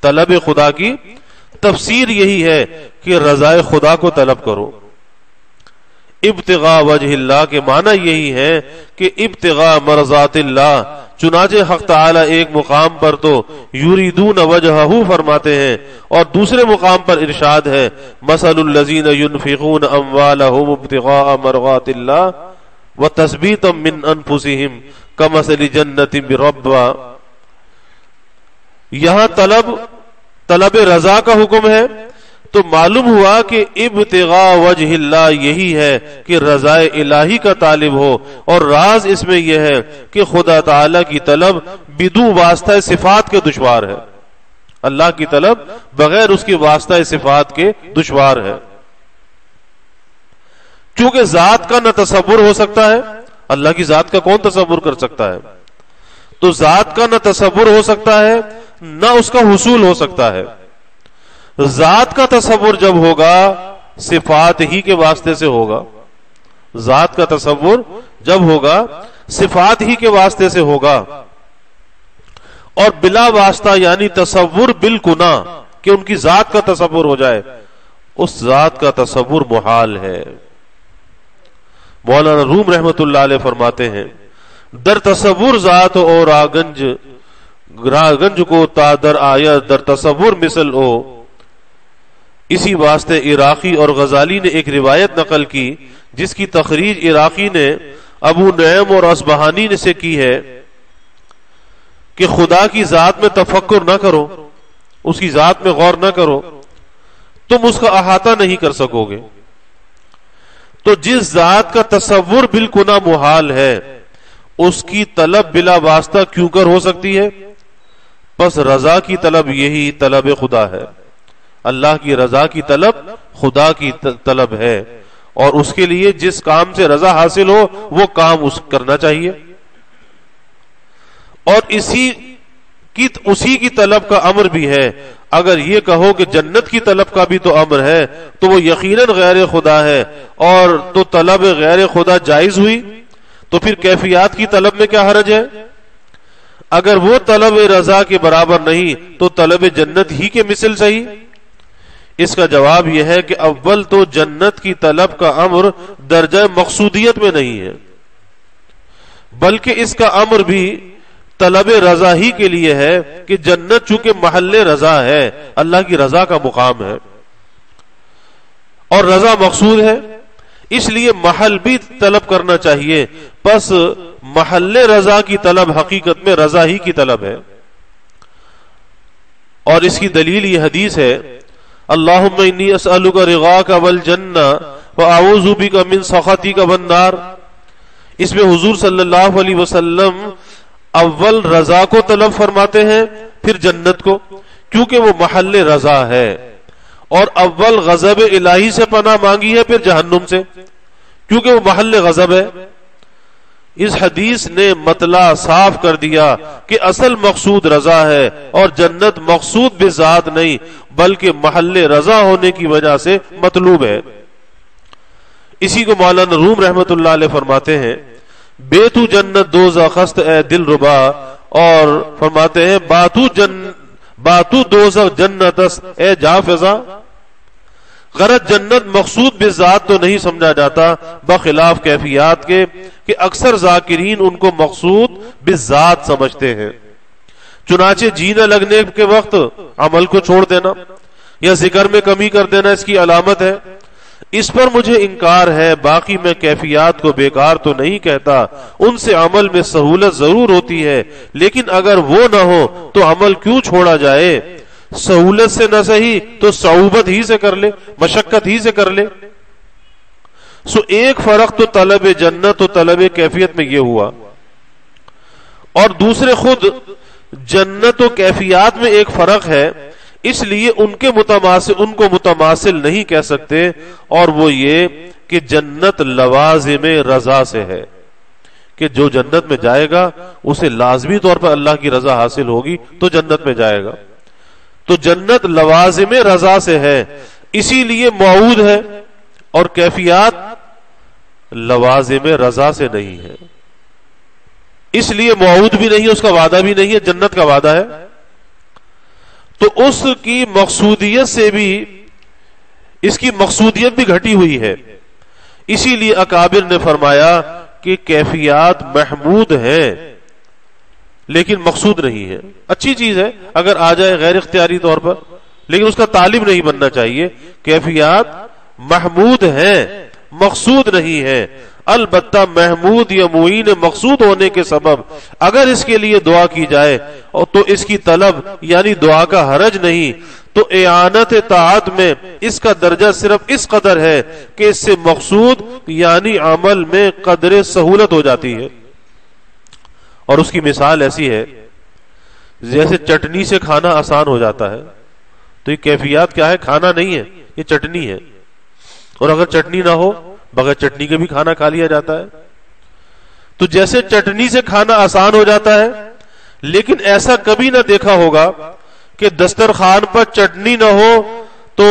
طلب خدا کی تفسیر یہی ہے کہ رضائے خدا کو طلب کرو۔ ابتغاء وجہ اللہ کے معنی یہی ہے کہ ابتغاء مرضات اللہ۔ چنانچہ حق تعالی ایک مقام پر تو یریدون وجہہ فرماتے ہیں، اور دوسرے مقام پر ارشاد ہے مثل الذین ينفقون اموالهم ابتغاء مرضات اللہ وتثبیتا من انفسهم کمثل جنۃ بربوہ۔ یہاں طلب رضا کا حکم ہے، تو معلوم ہوا کہ ابتغاء وجہ اللہ یہی ہے کہ رضائے الہی کا طالب ہو، اور راز اس میں یہ ہے کہ خدا تعالی کی طلب بدون واسطہ صفات کے دشوار ہے، اللہ کی طلب بغیر اس کی واسطہ صفات کے دشوار ہے، کیونکہ ذات کا نہ تصور ہو سکتا ہے، اللہ کی ذات کا کون تصور کر سکتا ہے؟ تو ذات کا نہ تصور ہو سکتا ہے نہ اس کا حصول ہو سکتا ہے۔ ذات کا تصور جب ہوگا صفات ہی کے واسطے سے ہوگا، ذات کا تصور جب ہوگا صفات ہی کے واسطے سے ہوگا، اور بلا واسطہ یعنی تصور بالکنا کہ ان کی ذات کا تصور ہو جائے، اس ذات کا تصور محال ہے۔ مولانا روم رحمت اللہ علیہ فرماتے ہیں در تصور ذات اور راگنج کو تا در آیا در تصور مثل ہو۔ اسی واسطے عراقی اور غزالی نے ایک روایت نقل کی جس کی تخریج عراقی نے ابو نعیم اور اصبہانی نے سے کی ہے کہ خدا کی ذات میں تفکر نہ کرو، اس کی ذات میں غور نہ کرو، تم اس کا احاطہ نہیں کر سکو گے۔ تو جس ذات کا تصور بالکنا محال ہے اس کی طلب بلا واسطہ کیوں کر ہو سکتی ہے؟ پس رضا کی طلب یہی طلب خدا ہے، اللہ کی رضا کی طلب خدا کی طلب ہے، اور اس کے لیے جس کام سے رضا حاصل ہو وہ کام اس کرنا چاہیے، اور اسی کی طلب کا امر بھی ہے۔ اگر یہ کہو کہ جنت کی طلب کا بھی تو امر ہے تو وہ یقیناً غیر خدا ہے، اور تو طلب غیر خدا جائز ہوئی، تو پھر کیفیات کی طلب میں کیا حرج ہے؟ اگر وہ طلب رضا کے برابر نہیں تو طلب جنت ہی کے مثل صحیح، اس کا جواب یہ ہے کہ اول تو جنت کی طلب کا امر درجہ مقصودیت میں نہیں ہے، بلکہ اس کا امر بھی طلب رضا ہی کے لیے ہے کہ جنت چونکہ محل رضا ہے، اللہ کی رضا کا مقام ہے اور رضا مقصود ہے، اس لیے محل بھی طلب کرنا چاہیے۔ پس محل رضا کی طلب حقیقت میں رضا ہی کی طلب ہے، اور اس کی دلیل یہ حدیث ہے، اللہم انی اسألک رضاک والجنہ واعوذ بک من سخطک والنار۔ اس میں حضور صلی اللہ علیہ وسلم اول رضا کو طلب فرماتے ہیں، پھر جنت کو، کیونکہ وہ محل رضا ہے، اور اول غضب الہی سے پناہ مانگی ہے، پھر جہنم سے، کیونکہ وہ محل غضب ہے۔ اس حدیث نے مطلع صاف کر دیا کہ اصل مقصود رضا ہے، اور جنت مقصود بذات نہیں بلکہ محل رضا ہونے کی وجہ سے مطلوب ہے۔ اسی کو مولانا روم رحمت اللہ علیہ فرماتے ہیں، بے تو جنت دوزخ است اے دل ربا، اور فرماتے ہیں باتو دوزخ جنت است اے جاں فضا۔ غرض جنت مقصود بذات تو نہیں سمجھا جاتا، بخلاف کیفیات کے کہ اکثر ذاکرین ان کو مقصود بذات سمجھتے ہیں۔ چنانچہ جینے لگنے کے وقت عمل کو چھوڑ دینا یا ذکر میں کمی کر دینا اس کی علامت ہے۔ اس پر مجھے انکار ہے، باقی میں کیفیات کو بیکار تو نہیں کہتا، ان سے عمل میں سہولت ضرور ہوتی ہے، لیکن اگر وہ نہ ہو تو عمل کیوں چھوڑا جائے؟ سہولت سے نہ صحیح تو صعوبت ہی سے کر لے، مشقت ہی سے کر لے۔ سو ایک فرق تو طلب جنت و طلب کیفیت میں یہ ہوا، اور دوسرے خود جنت و کیفیات میں ایک فرق ہے، اس لیے ان کو متماثل نہیں کہہ سکتے، اور وہ یہ کہ جنت لوازم رضا سے ہے، کہ جو جنت میں جائے گا اسے لازمی طور پر اللہ کی رضا حاصل ہوگی تو جنت میں جائے گا، تو جنت لوازم رضا سے ہے، اسی لیے موعود ہے، اور کیفیات لوازم رضا سے نہیں ہے، اس لیے موعود بھی نہیں، اس کا وعدہ بھی نہیں ہے، جنت کا وعدہ ہے، تو اس کی مقصودیت سے بھی اس کی مقصودیت بھی گھٹی ہوئی ہے۔ اسی لیے اکابر نے فرمایا کہ کیفیات محمود ہیں لیکن مقصود نہیں ہے۔ اچھی چیز ہے اگر آ جائے غیر اختیاری طور پر، لیکن اس کا طالب نہیں بننا چاہیے۔ کیفیات محمود ہیں، مقصود نہیں ہے، البتہ محمود یا معین مقصود ہونے کے سبب اگر اس کے لیے دعا کی جائے اور تو اس کی طلب یعنی دعا کا حرج نہیں، تو اعانت طاعت میں اس کا درجہ صرف اس قدر ہے کہ اس سے مقصود یعنی عمل میں قدر سہولت ہو جاتی ہے۔ اور اس کی مثال ایسی ہے جیسے چٹنی سے کھانا آسان ہو جاتا ہے، تو یہ کیفیات کیا ہے؟ کھانا نہیں ہے، یہ چٹنی ہے، اور اگر چٹنی نہ ہو بغیر چٹنی کے بھی کھانا کھا لیا جاتا ہے۔ تو جیسے چٹنی سے کھانا آسان ہو جاتا ہے، لیکن ایسا کبھی نہ دیکھا ہوگا کہ دسترخوان پر چٹنی نہ ہو تو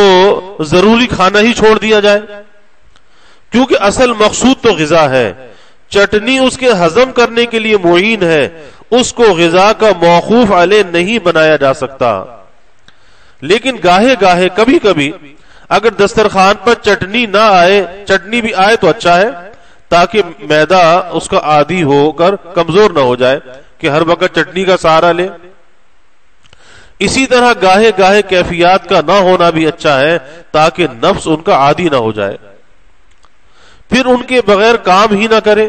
ضروری کھانا ہی چھوڑ دیا جائے، کیونکہ اصل مقصود تو غذا ہے، چٹنی اس کے ہضم کرنے کے لیے معین ہے، اس کو غذا کا موقوف علیہ نہیں بنایا جا سکتا۔ لیکن گاہے گاہے کبھی کبھی اگر دسترخوان پر چٹنی نہ آئے، چٹنی بھی آئے تو اچھا ہے، تاکہ معدہ اس کا عادی ہو کر کمزور نہ ہو جائے کہ ہر وقت چٹنی کا سہارا لے۔ اسی طرح گاہے گاہے کیفیات کا نہ ہونا بھی اچھا ہے، تاکہ نفس ان کا عادی نہ ہو جائے، پھر ان کے بغیر کام ہی نہ کرے۔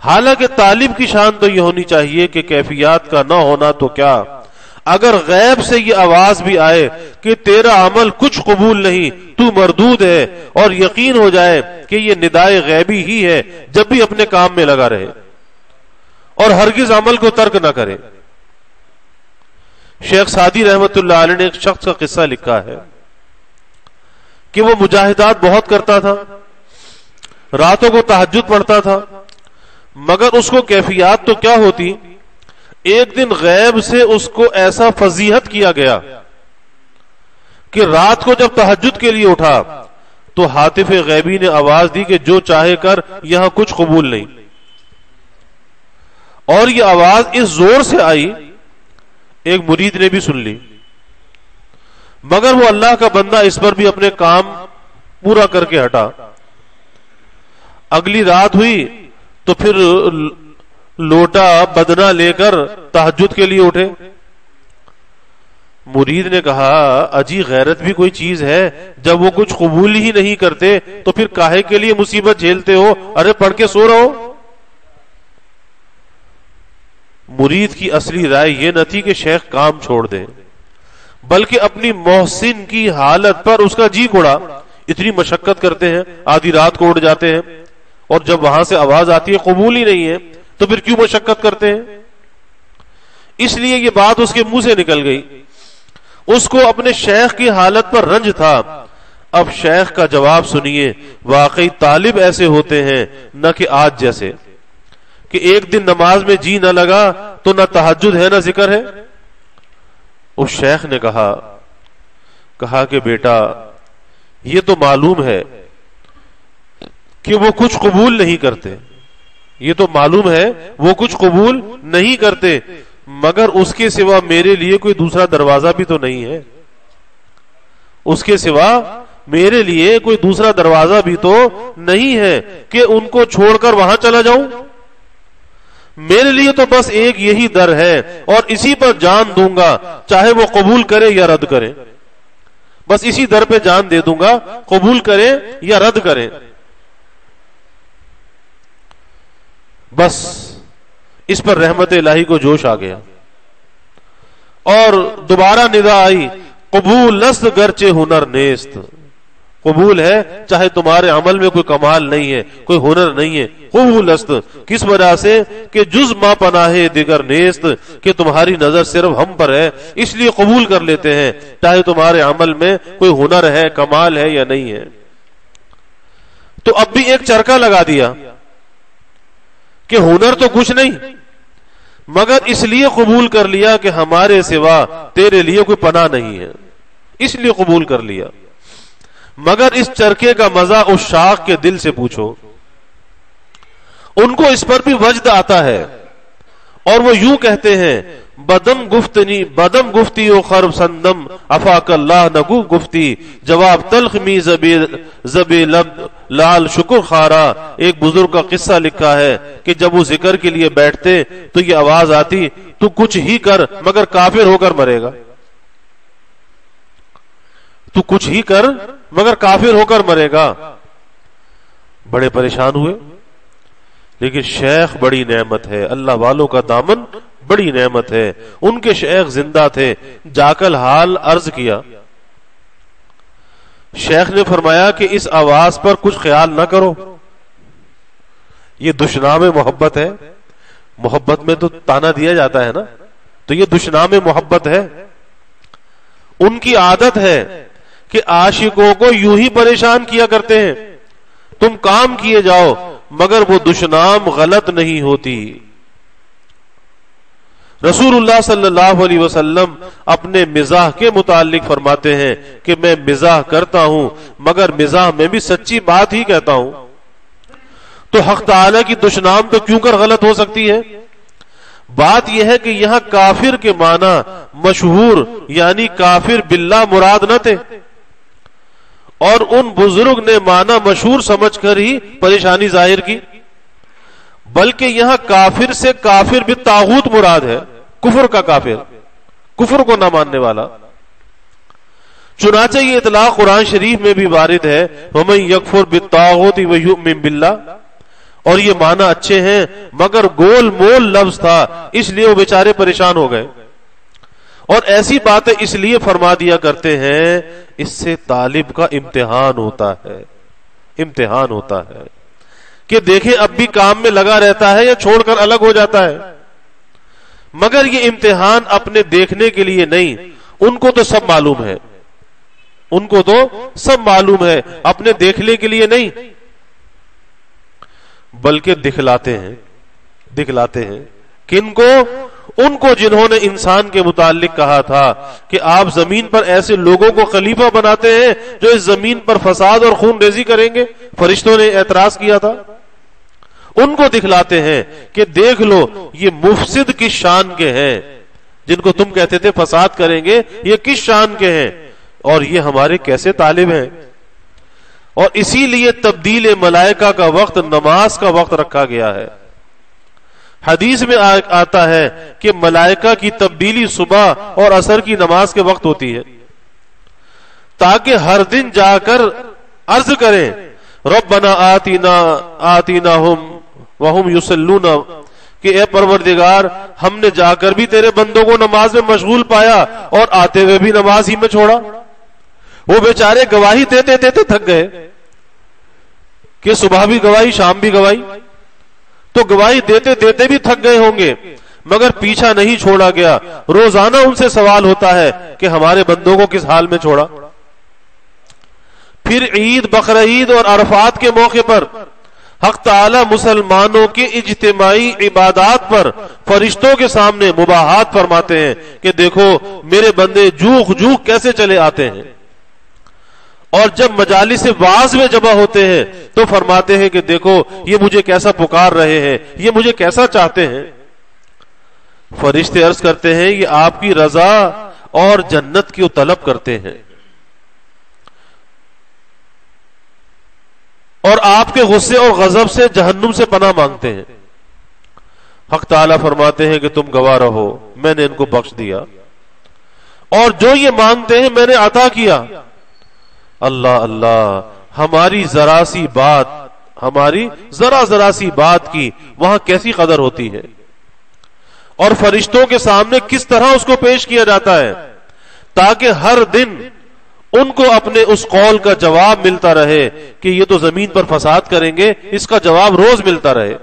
حالانکہ طالب کی شان تو یہ ہونی چاہیے کہ کیفیات کا نہ ہونا تو کیا، اگر غیب سے یہ آواز بھی آئے کہ تیرا عمل کچھ قبول نہیں، تو مردود ہے، اور یقین ہو جائے کہ یہ ندائے غیبی ہی ہے، جب بھی اپنے کام میں لگا رہے اور ہرگز عمل کو ترک نہ کرے۔ شیخ سعدی رحمت اللہ علیہ نے ایک شخص کا قصہ لکھا ہے کہ وہ مجاہدات بہت کرتا تھا، راتوں کو تہجد پڑھتا تھا، مگر اس کو کیفیات تو کیا ہوتی، ایک دن غیب سے اس کو ایسا فضیحت کیا گیا کہ رات کو جب تہجد کے لیے اٹھا تو ہاتف غیبی نے آواز دی کہ جو چاہے کر، یہاں کچھ قبول نہیں۔ اور یہ آواز اس زور سے آئی، ایک مرید نے بھی سن لی، مگر وہ اللہ کا بندہ اس پر بھی اپنے کام پورا کر کے ہٹا. اگلی رات ہوئی تو پھر لوٹا بدنا لے کر تہجد کے لیے اٹھے. مرید نے کہا اجی غیرت بھی کوئی چیز ہے؟ جب وہ کچھ قبول ہی نہیں کرتے تو پھر کاہے کے لیے مصیبت جھیلتے ہو؟ ارے پڑھ کے سو رہو. مرید کی اصلی رائے یہ نہ تھی کہ شیخ کام چھوڑ دے، بلکہ اپنی محسن کی حالت پر اس کا جی کوڑا. اتنی مشقت کرتے ہیں، آدھی رات کو اٹھ جاتے ہیں، اور جب وہاں سے آواز آتی ہے قبول ہی نہیں ہے تو پھر کیوں مشقت کرتے ہیں؟ اس لیے یہ بات اس کے منہ سے نکل گئی. اس کو اپنے شیخ کی حالت پر رنج تھا. اب شیخ کا جواب سنیے. واقعی طالب ایسے ہوتے ہیں نہ کہ آج جیسے کہ ایک دن نماز میں جی نہ لگا تو نہ تہجد ہے نہ ذکر ہے. اس شیخ نے کہا کہ بیٹا یہ تو معلوم ہے کہ وہ کچھ قبول نہیں کرتے، یہ تو معلوم ہے وہ کچھ قبول نہیں کرتے، مگر اس کے سوا میرے لیے کوئی دوسرا دروازہ بھی تو نہیں ہے. اس کے سوا میرے لیے کوئی دوسرا دروازہ بھی تو نہیں ہے کہ ان کو چھوڑ کر وہاں چلا جاؤں. میرے لیے تو بس ایک یہی در ہے اور اسی پر جان دوں گا، چاہے وہ قبول کرے یا رد کرے. بس اسی در پہ جان دے دوں گا، قبول کرے یا رد کرے. بس اس پر رحمت الہی کو جوش آ گیا اور دوبارہ ندا آئی، قبول است گرچہ ہنر نیست. قبول ہے چاہے تمہارے عمل میں کوئی کمال نہیں ہے، کوئی ہنر نہیں ہے. قبول است کس وجہ سے کہ جز ما پناہ دیگر نیست، کہ تمہاری نظر صرف ہم پر ہے اس لیے قبول کر لیتے ہیں، چاہے تمہارے عمل میں کوئی ہنر ہے، کمال ہے یا نہیں ہے. تو اب بھی ایک چرکا لگا دیا کہ ہنر تو کچھ نہیں، مگر اس لیے قبول کر لیا کہ ہمارے سوا تیرے لیے کوئی پناہ نہیں ہے، اس لیے قبول کر لیا. مگر اس چرکے کا مزہ اس شاخ کے دل سے پوچھو. ان کو اس پر بھی وجد آتا ہے اور وہ یوں کہتے ہیں، بدم گفتی و خرب سندم افاق اللہ نگو گفتی، جواب تلخ می زبی لب لال شکر خارا. ایک بزرگ کا قصہ لکھا ہے کہ جب وہ ذکر کے لیے بیٹھتے تو یہ آواز آتی، تو کچھ ہی کر مگر کافر ہو کر مرے گا. تو کچھ ہی کر مگر کافر ہو کر مرے گا. بڑے پریشان ہوئے. لیکن شیخ بڑی نعمت ہے، اللہ والوں کا دامن بڑی نعمت ہے. ان کے شیخ زندہ تھے، جا کر حال عرض کیا. شیخ نے فرمایا کہ اس آواز پر کچھ خیال نہ کرو، یہ دشنام محبت ہے. محبت میں تو تانا دیا جاتا ہے نا، تو یہ دشنام محبت ہے. ان کی عادت ہے کہ عاشقوں کو یوں ہی پریشان کیا کرتے ہیں. تم کام کیے جاؤ مگر وہ دشنام غلط نہیں ہوتی. رسول اللہ صلی اللہ علیہ وسلم اپنے مزاح کے متعلق فرماتے ہیں کہ میں مزاح کرتا ہوں مگر مزاح میں بھی سچی بات ہی کہتا ہوں. تو حق تعالی کی دشنام تو کیوں کر غلط ہو سکتی ہے؟ بات یہ ہے کہ یہاں کافر کے معنی مشہور یعنی کافر باللہ مراد نہ تھے، اور ان بزرگ نے معنی مشہور سمجھ کر ہی پریشانی ظاہر کی، بلکہ یہاں کافر سے کافر بھی طاغوت مراد ہے، کفر کا کافر، کفر کو نہ ماننے والا. چنانچہ یہ اطلاق قرآن شریف میں بھی وارد ہے، وَمَن يَكْفُرْ بِالطَّاغُوتِ وَيُؤْمِن بِاللَّهِ، اور یہ معنی اچھے ہیں مگر گول مول لفظ تھا اس لیے وہ بیچارے پریشان ہو گئے. اور ایسی باتیں اس لیے فرما دیا کرتے ہیں، اس سے طالب کا امتحان ہوتا ہے، امتحان ہوتا ہے کہ دیکھیں اب بھی کام میں لگا رہتا ہے یا چھوڑ کر الگ ہو جاتا ہے. مگر یہ امتحان اپنے دیکھنے کے لیے نہیں، ان کو تو سب معلوم ہے، ان کو تو سب معلوم ہے، اپنے دیکھنے کے لیے نہیں بلکہ دکھلاتے ہیں. دکھلاتے ہیں کن کو؟ ان کو جنہوں نے انسان کے متعلق کہا تھا کہ آپ زمین پر ایسے لوگوں کو خلیفہ بناتے ہیں جو اس زمین پر فساد اور خون ریزی کریں گے. فرشتوں نے اعتراض کیا تھا. ان کو دکھلاتے ہیں کہ دیکھ لو یہ مفسد کس شان کے ہیں، جن کو تم کہتے تھے فساد کریں گے، یہ کس شان کے ہیں. اور یہ ہمارے کیسے طالب ہیں. اور اسی لیے تبدیل ملائکہ کا وقت نماز کا وقت رکھا گیا ہے. حدیث میں آتا ہے کہ ملائکہ کی تبدیلی صبح اور عصر کی نماز کے وقت ہوتی ہے، تاکہ ہر دن جا کر عرض کریں ربنا آتیناہم وہم یصلون، کہ اے پروردگار ہم نے جا کر بھی تیرے بندوں کو نماز میں مشغول پایا اور آتے ہوئے بھی نماز ہی میں چھوڑا. وہ بیچارے گواہی دیتے دیتے تھک گئے کہ صبح بھی گواہی شام بھی گواہی، تو گواہی دیتے دیتے بھی تھک گئے ہوں گے، مگر پیچھا نہیں چھوڑا گیا. روزانہ ان سے سوال ہوتا ہے کہ ہمارے بندوں کو کس حال میں چھوڑا. پھر عید، بقرعید اور عرفات کے موقع پر حق تعالی مسلمانوں کے اجتماعی عبادات پر فرشتوں کے سامنے مباحات فرماتے ہیں کہ دیکھو میرے بندے جوخ جوخ کیسے چلے آتے ہیں. اور جب مجالس واعظ میں جمع ہوتے ہیں تو فرماتے ہیں کہ دیکھو یہ مجھے کیسا پکار رہے ہیں، یہ مجھے کیسا چاہتے ہیں. فرشتے عرض کرتے ہیں یہ آپ کی رضا اور جنت کی طلب کرتے ہیں اور آپ کے غصے اور غضب سے جہنم سے پناہ مانگتے ہیں. حق تعالیٰ فرماتے ہیں کہ تم گواہ رہو، میں نے ان کو بخش دیا اور جو یہ مانگتے ہیں میں نے عطا کیا. اللہ اللہ، ہماری ذرا سی بات کی وہاں کیسی قدر ہوتی ہے، اور فرشتوں کے سامنے کس طرح اس کو پیش کیا جاتا ہے تاکہ ہر دن ان کو اپنے اس قول کا جواب ملتا رہے کہ یہ تو زمین پر فساد کریں گے، اس کا جواب روز ملتا رہے.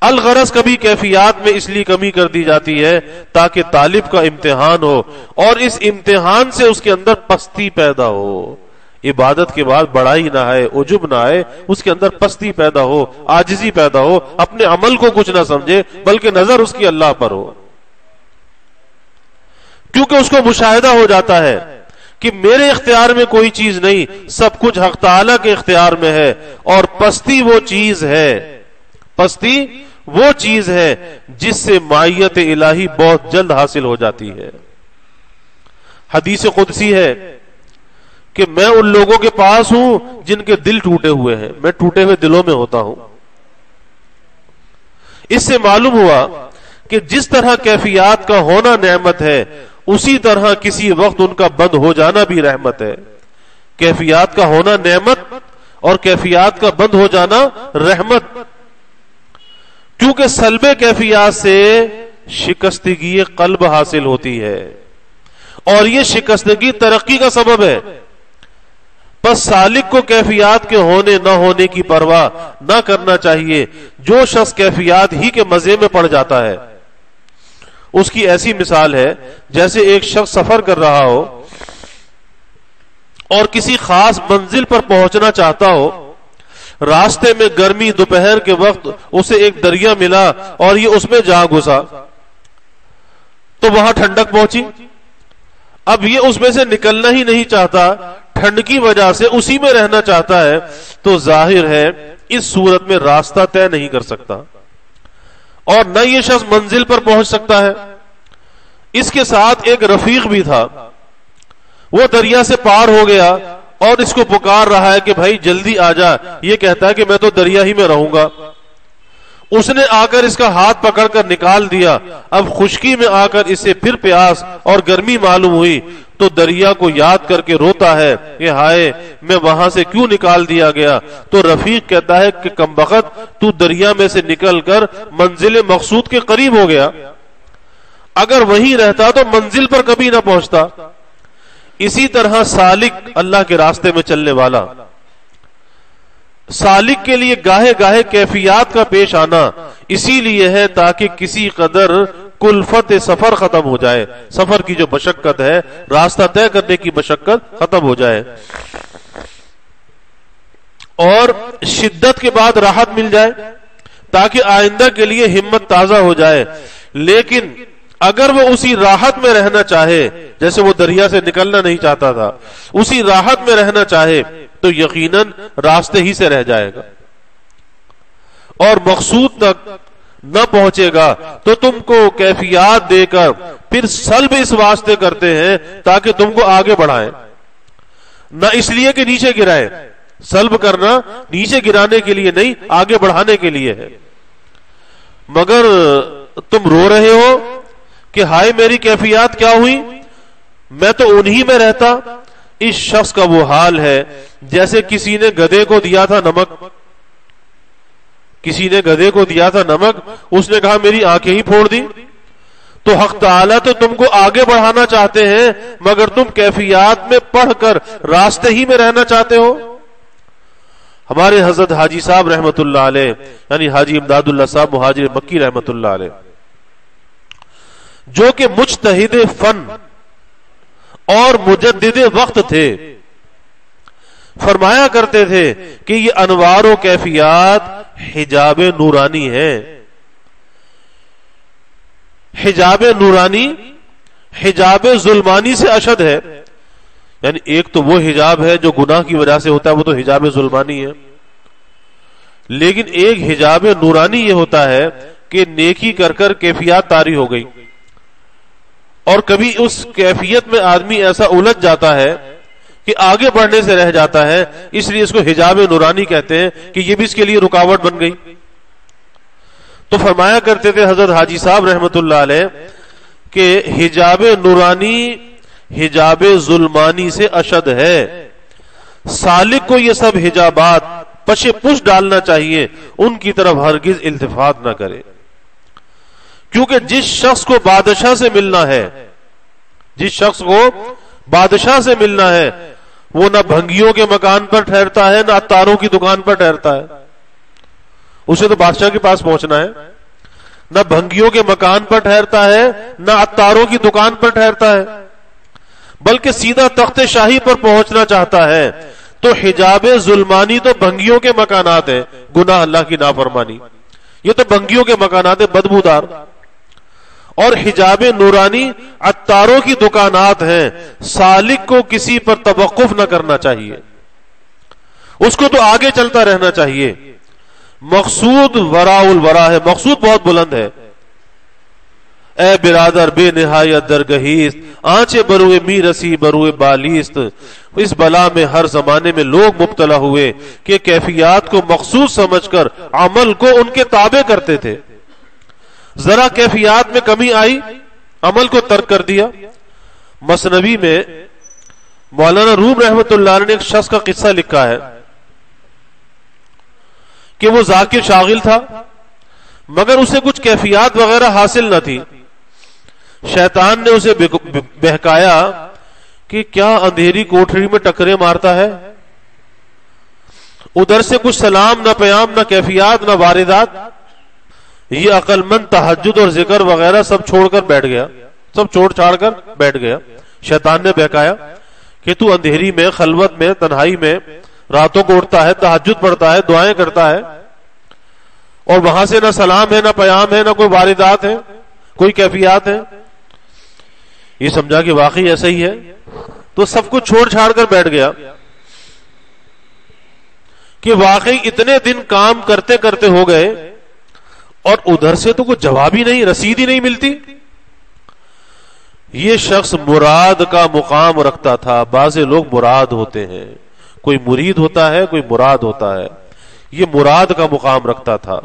الغرض کبھی کیفیات میں اس لیے کمی کر دی جاتی ہے تاکہ طالب کا امتحان ہو اور اس امتحان سے اس کے اندر پستی پیدا ہو. عبادت کے بعد بڑائی نہ آئے، عجب نہ آئے، اس کے اندر پستی پیدا ہو، عاجزی پیدا ہو، اپنے عمل کو کچھ نہ سمجھے بلکہ نظر اس کی اللہ پر ہو. کیونکہ اس کو مشاہدہ ہو جاتا ہے کہ میرے اختیار میں کوئی چیز نہیں، سب کچھ حق تعالیٰ کے اختیار میں ہے. اور پستی وہ چیز ہے جس سے معیت الہی بہت جلد حاصل ہو جاتی ہے. حدیث قدسی ہے کہ میں ان لوگوں کے پاس ہوں جن کے دل ٹوٹے ہوئے ہیں، میں ٹوٹے ہوئے دلوں میں ہوتا ہوں. اس سے معلوم ہوا کہ جس طرح کیفیات کا ہونا نعمت ہے اسی طرح کسی وقت ان کا بند ہو جانا بھی رحمت ہے. کیفیات کا ہونا نعمت اور کیفیات کا بند ہو جانا رحمت، کیونکہ سلب کیفیات سے شکستگی قلب حاصل ہوتی ہے اور یہ شکستگی ترقی کا سبب ہے. بس سالک کو کیفیات کے ہونے نہ ہونے کی پرواہ نہ کرنا چاہیے. جو شخص کیفیات ہی کے مزے میں پڑ جاتا ہے اس کی ایسی مثال ہے جیسے ایک شخص سفر کر رہا ہو اور کسی خاص منزل پر پہنچنا چاہتا ہو. راستے میں گرمی دوپہر کے وقت اسے ایک دریا ملا اور یہ اس میں جا گھسا تو وہاں ٹھنڈک پہنچی. اب یہ اس میں سے نکلنا ہی نہیں چاہتا، ٹھنڈ کی وجہ سے اسی میں رہنا چاہتا ہے، تو ظاہر ہے اس صورت میں راستہ طے نہیں کر سکتا اور نہ یہ شخص منزل پر پہنچ سکتا ہے. اس کے ساتھ ایک رفیق بھی تھا، وہ دریا سے پار ہو گیا اور اس کو پکار رہا ہے کہ بھائی جلدی آ جا. یہ کہتا ہے کہ میں تو دریا ہی میں رہوں گا. اس نے آ کر اس کا ہاتھ پکڑ کر نکال دیا. اب خشکی میں آ کر اسے پھر پیاس اور گرمی معلوم ہوئی تو دریا کو یاد کر کے روتا ہے کہ ہائے میں وہاں سے کیوں نکال دیا گیا. تو رفیق کہتا ہے کہ کمبخت تو دریا میں سے نکل کر منزل مقصود کے قریب ہو گیا، اگر وہیں رہتا تو منزل پر کبھی نہ پہنچتا. اسی طرح سالک، اللہ کے راستے میں چلنے والا، سالک کے لیے گاہے گاہے کیفیات کا پیش آنا اسی لیے ہے تاکہ کسی قدر کلفت سفر ختم ہو جائے. سفر کی جو مشقت ہے، راستہ طے کرنے کی مشقت ختم ہو جائے اور شدت کے بعد راحت مل جائے تاکہ آئندہ کے لیے ہمت تازہ ہو جائے. لیکن اگر وہ اسی راحت میں رہنا چاہے، جیسے وہ دریا سے نکلنا نہیں چاہتا تھا، اسی راحت میں رہنا چاہے تو یقیناً راستے ہی سے رہ جائے گا اور مقصود تک نہ پہنچے گا تو تم کو کیفیات دے کر پھر سلب اس واسطے کرتے ہیں تاکہ تم کو آگے بڑھائیں، نہ اس لیے کہ نیچے گرائے. سلب کرنا نیچے گرانے کے لیے نہیں، آگے بڑھانے کے لیے ہے. مگر تم رو رہے ہو کہ ہائے میری کیفیات کیا ہوئی، میں تو انہی میں رہتا. اس شخص کا وہ حال ہے جیسے کسی نے گدھے کو دیا تھا نمک. کسی نے گدھے کو دیا تھا نمک، اس نے کہا میری آنکھیں ہی پھوڑ دی. تو حق تعالیٰ تو تم کو آگے بڑھانا چاہتے ہیں مگر تم کیفیات میں پڑھ کر راستے ہی میں رہنا چاہتے ہو. ہمارے حضرت حاجی صاحب رحمت اللہ علیہ، یعنی حاجی امداد اللہ صاحب مہاجر مکی رحمت اللہ علیہ، جو کہ مجتہد فن اور مجدد وقت تھے، فرمایا کرتے تھے کہ یہ انوار و کیفیات حجاب نورانی ہے. حجاب نورانی حجاب ظلمانی سے اشد ہے. یعنی ایک تو وہ حجاب ہے جو گناہ کی وجہ سے ہوتا ہے، وہ تو حجاب ظلمانی ہے. لیکن ایک حجاب نورانی یہ ہوتا ہے کہ نیکی کر کر کیفیات طاری ہو گئی، اور کبھی اس کیفیت میں آدمی ایسا الجھ جاتا ہے کہ آگے بڑھنے سے رہ جاتا ہے، اس لیے اس کو حجاب نورانی کہتے ہیں کہ یہ بھی اس کے لیے رکاوٹ بن گئی. تو فرمایا کرتے تھے حضرت حاجی صاحب رحمت اللہ علیہ کہ حجاب نورانی حجاب ظلمانی سے اشد ہے. سالک کو یہ سب حجابات پشے پش ڈالنا چاہیے، ان کی طرف ہرگز التفات نہ کرے. کیونکہ جس شخص کو بادشاہ سے ملنا ہے، جس شخص کو بادشاہ سے ملنا ہے، وہ نہ بھنگیوں کے مکان پر ٹھہرتا ہے نہ عطاروں کی دکان پر ٹھہرتا ہے. اسے تو بادشاہ کے پاس پہنچنا ہے. نہ بھنگیوں کے مکان پر ٹھہرتا ہے نہ عطاروں کی دکان پر ٹھہرتا ہے، بلکہ سیدھا تخت شاہی پر پہنچنا چاہتا ہے. تو حجاب ظلمانی تو بھنگیوں کے مکانات ہیں، گناہ اللہ کی نافرمانی، یہ تو بھنگیوں کے مکانات ہیں بدبودار. اور حجاب نورانی عطاروں کی دکانات ہیں. سالک کو کسی پر توقف نہ کرنا چاہیے، اس کو تو آگے چلتا رہنا چاہیے. مقصود وراء الورا ہے، مقصود بہت بلند ہے. اے برادر بے نہایت درگہیست، آنچے بروئے می رسی بروئے بالیست. اس بلا میں ہر زمانے میں لوگ مبتلا ہوئے کہ کیفیات کو مقصود سمجھ کر عمل کو ان کے تابع کرتے تھے. ذرا کیفیات میں کمی آئی، عمل کو ترک کر دیا. مثنوی میں مولانا روم رحمت اللہ علیہ نے ایک شخص کا قصہ لکھا ہے کہ وہ ذاکر شاغل تھا مگر اسے کچھ کیفیات وغیرہ حاصل نہ تھی. شیطان نے اسے بہکایا کہ کیا اندھیری کوٹری میں ٹکرے مارتا ہے، ادھر سے کچھ سلام نہ پیام نہ کیفیات نہ واردات. یہ عقل مند تہجد اور ذکر وغیرہ سب چھوڑ کر بیٹھ گیا، سب چھوڑ چھاڑ کر بیٹھ گیا. شیطان نے بہکایا کہ تو اندھیری میں خلوت میں تنہائی میں راتوں کو اٹھتا ہے، تہجد پڑھتا ہے، دعائیں کرتا ہے، اور وہاں سے نہ سلام ہے نہ پیام ہے نہ کوئی واردات ہے، کوئی کیفیات ہے. یہ سمجھا کہ واقعی ایسا ہی ہے، تو سب کچھ چھوڑ چھاڑ کر بیٹھ گیا کہ واقعی اتنے دن کام کرتے کرتے ہو گئے اور ادھر سے تو کوئی جواب ہی نہیں، رسید ہی نہیں ملتی. یہ شخص مراد کا مقام رکھتا تھا. بعض لوگ مراد ہوتے ہیں، کوئی مرید ہوتا ہے کوئی مراد ہوتا ہے. یہ مراد کا مقام رکھتا تھا.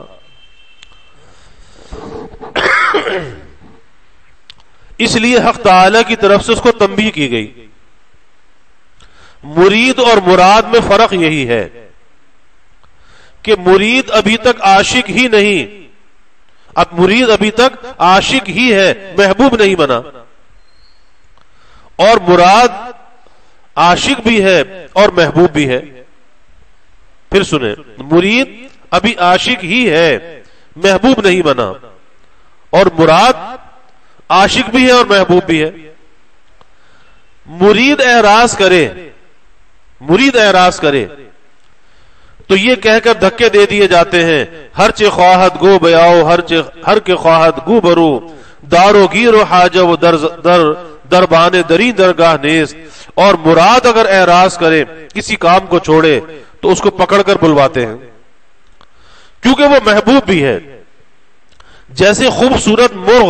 اس لیے حق تعالی کی طرف سے اس کو تنبیہ کی گئی. مرید اور مراد میں فرق یہی ہے کہ مرید ابھی تک عاشق ہی نہیں، اب مرید ابھی تک عاشق ہی ہے، محبوب نہیں بنا. اور مراد عاشق بھی ہے اور محبوب بھی ہے. پھر سنیں، مرید ابھی عاشق ہی ہے، محبوب نہیں بنا، اور مراد عاشق بھی ہے اور محبوب بھی ہے. مرید اعراض کرے، مرید اعراض کرے تو یہ کہہ کر دھکے دے دیے جاتے ہیں، ہر چے خواہد گو بیاؤ ہر کے خواہد گو برو، دارو گیر و حاجہ و دربان دری درگاہ نیست. اور مراد اگر اعراض کرے، کسی کام کو چھوڑے، تو اس کو پکڑ کر بلواتے ہیں کیونکہ وہ محبوب بھی ہے. جیسے خوبصورت مرغ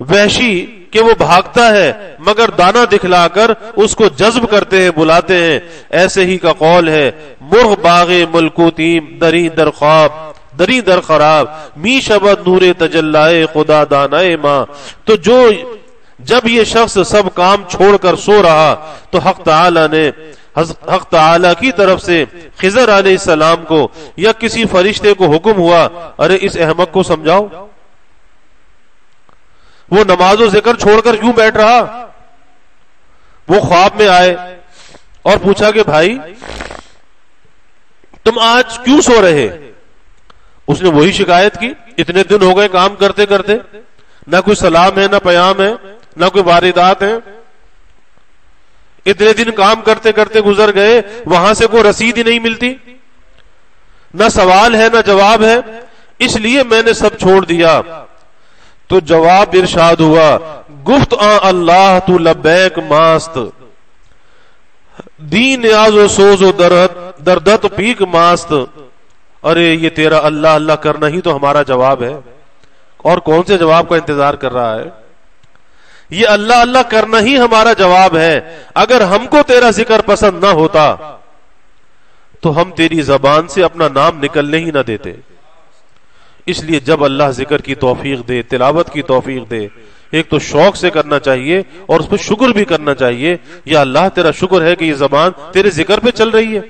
وحشی کہ وہ بھاگتا ہے مگر دانہ دکھلا کر اس کو جذب کرتے ہیں بلاتے ہیں، ایسے ہی کا قول ہے مرغ باغ ملکوتیم دری در خواب دری در خراب می شبد نور تجلائے خدا دانائے ماں. تو جب یہ شخص سب کام چھوڑ کر سو رہا تو حق تعالی کی طرف سے خضر علیہ السلام کو یا کسی فرشتے کو حکم ہوا، ارے اس احمق کو سمجھاؤ، وہ نماز و ذکر چھوڑ کر کیوں بیٹھ رہا؟ وہ خواب میں آئے اور پوچھا کہ بھائی تم آج کیوں سو رہے؟ اس نے وہی شکایت کی، اتنے دن ہو گئے کام کرتے کرتے، نہ کوئی سلام ہے نہ پیام ہے نہ کوئی واردات ہیں، اتنے دن کام کرتے کرتے گزر گئے، وہاں سے کوئی رسید ہی نہیں ملتی، نہ سوال ہے نہ جواب ہے، اس لیے میں نے سب چھوڑ دیا. تو جواب ارشاد ہوا گفت اللہ تو لبیک ماست دین نیاز و سوز و دردت پیک ماست. ارے یہ تیرا اللہ اللہ کرنا ہی تو ہمارا جواب ہے، اور کون سے جواب کا انتظار کر رہا ہے؟ یہ اللہ اللہ کرنا ہی ہمارا جواب ہے. اگر ہم کو تیرا ذکر پسند نہ ہوتا تو ہم تیری زبان سے اپنا نام نکلنے ہی نہ دیتے. اس لیے جب اللہ ذکر کی توفیق دے، تلاوت کی توفیق دے، ایک تو شوق سے کرنا چاہیے اور اس پہ شکر بھی کرنا چاہیے. یا اللہ تیرا شکر ہے کہ یہ زبان تیرے ذکر پہ چل رہی ہے،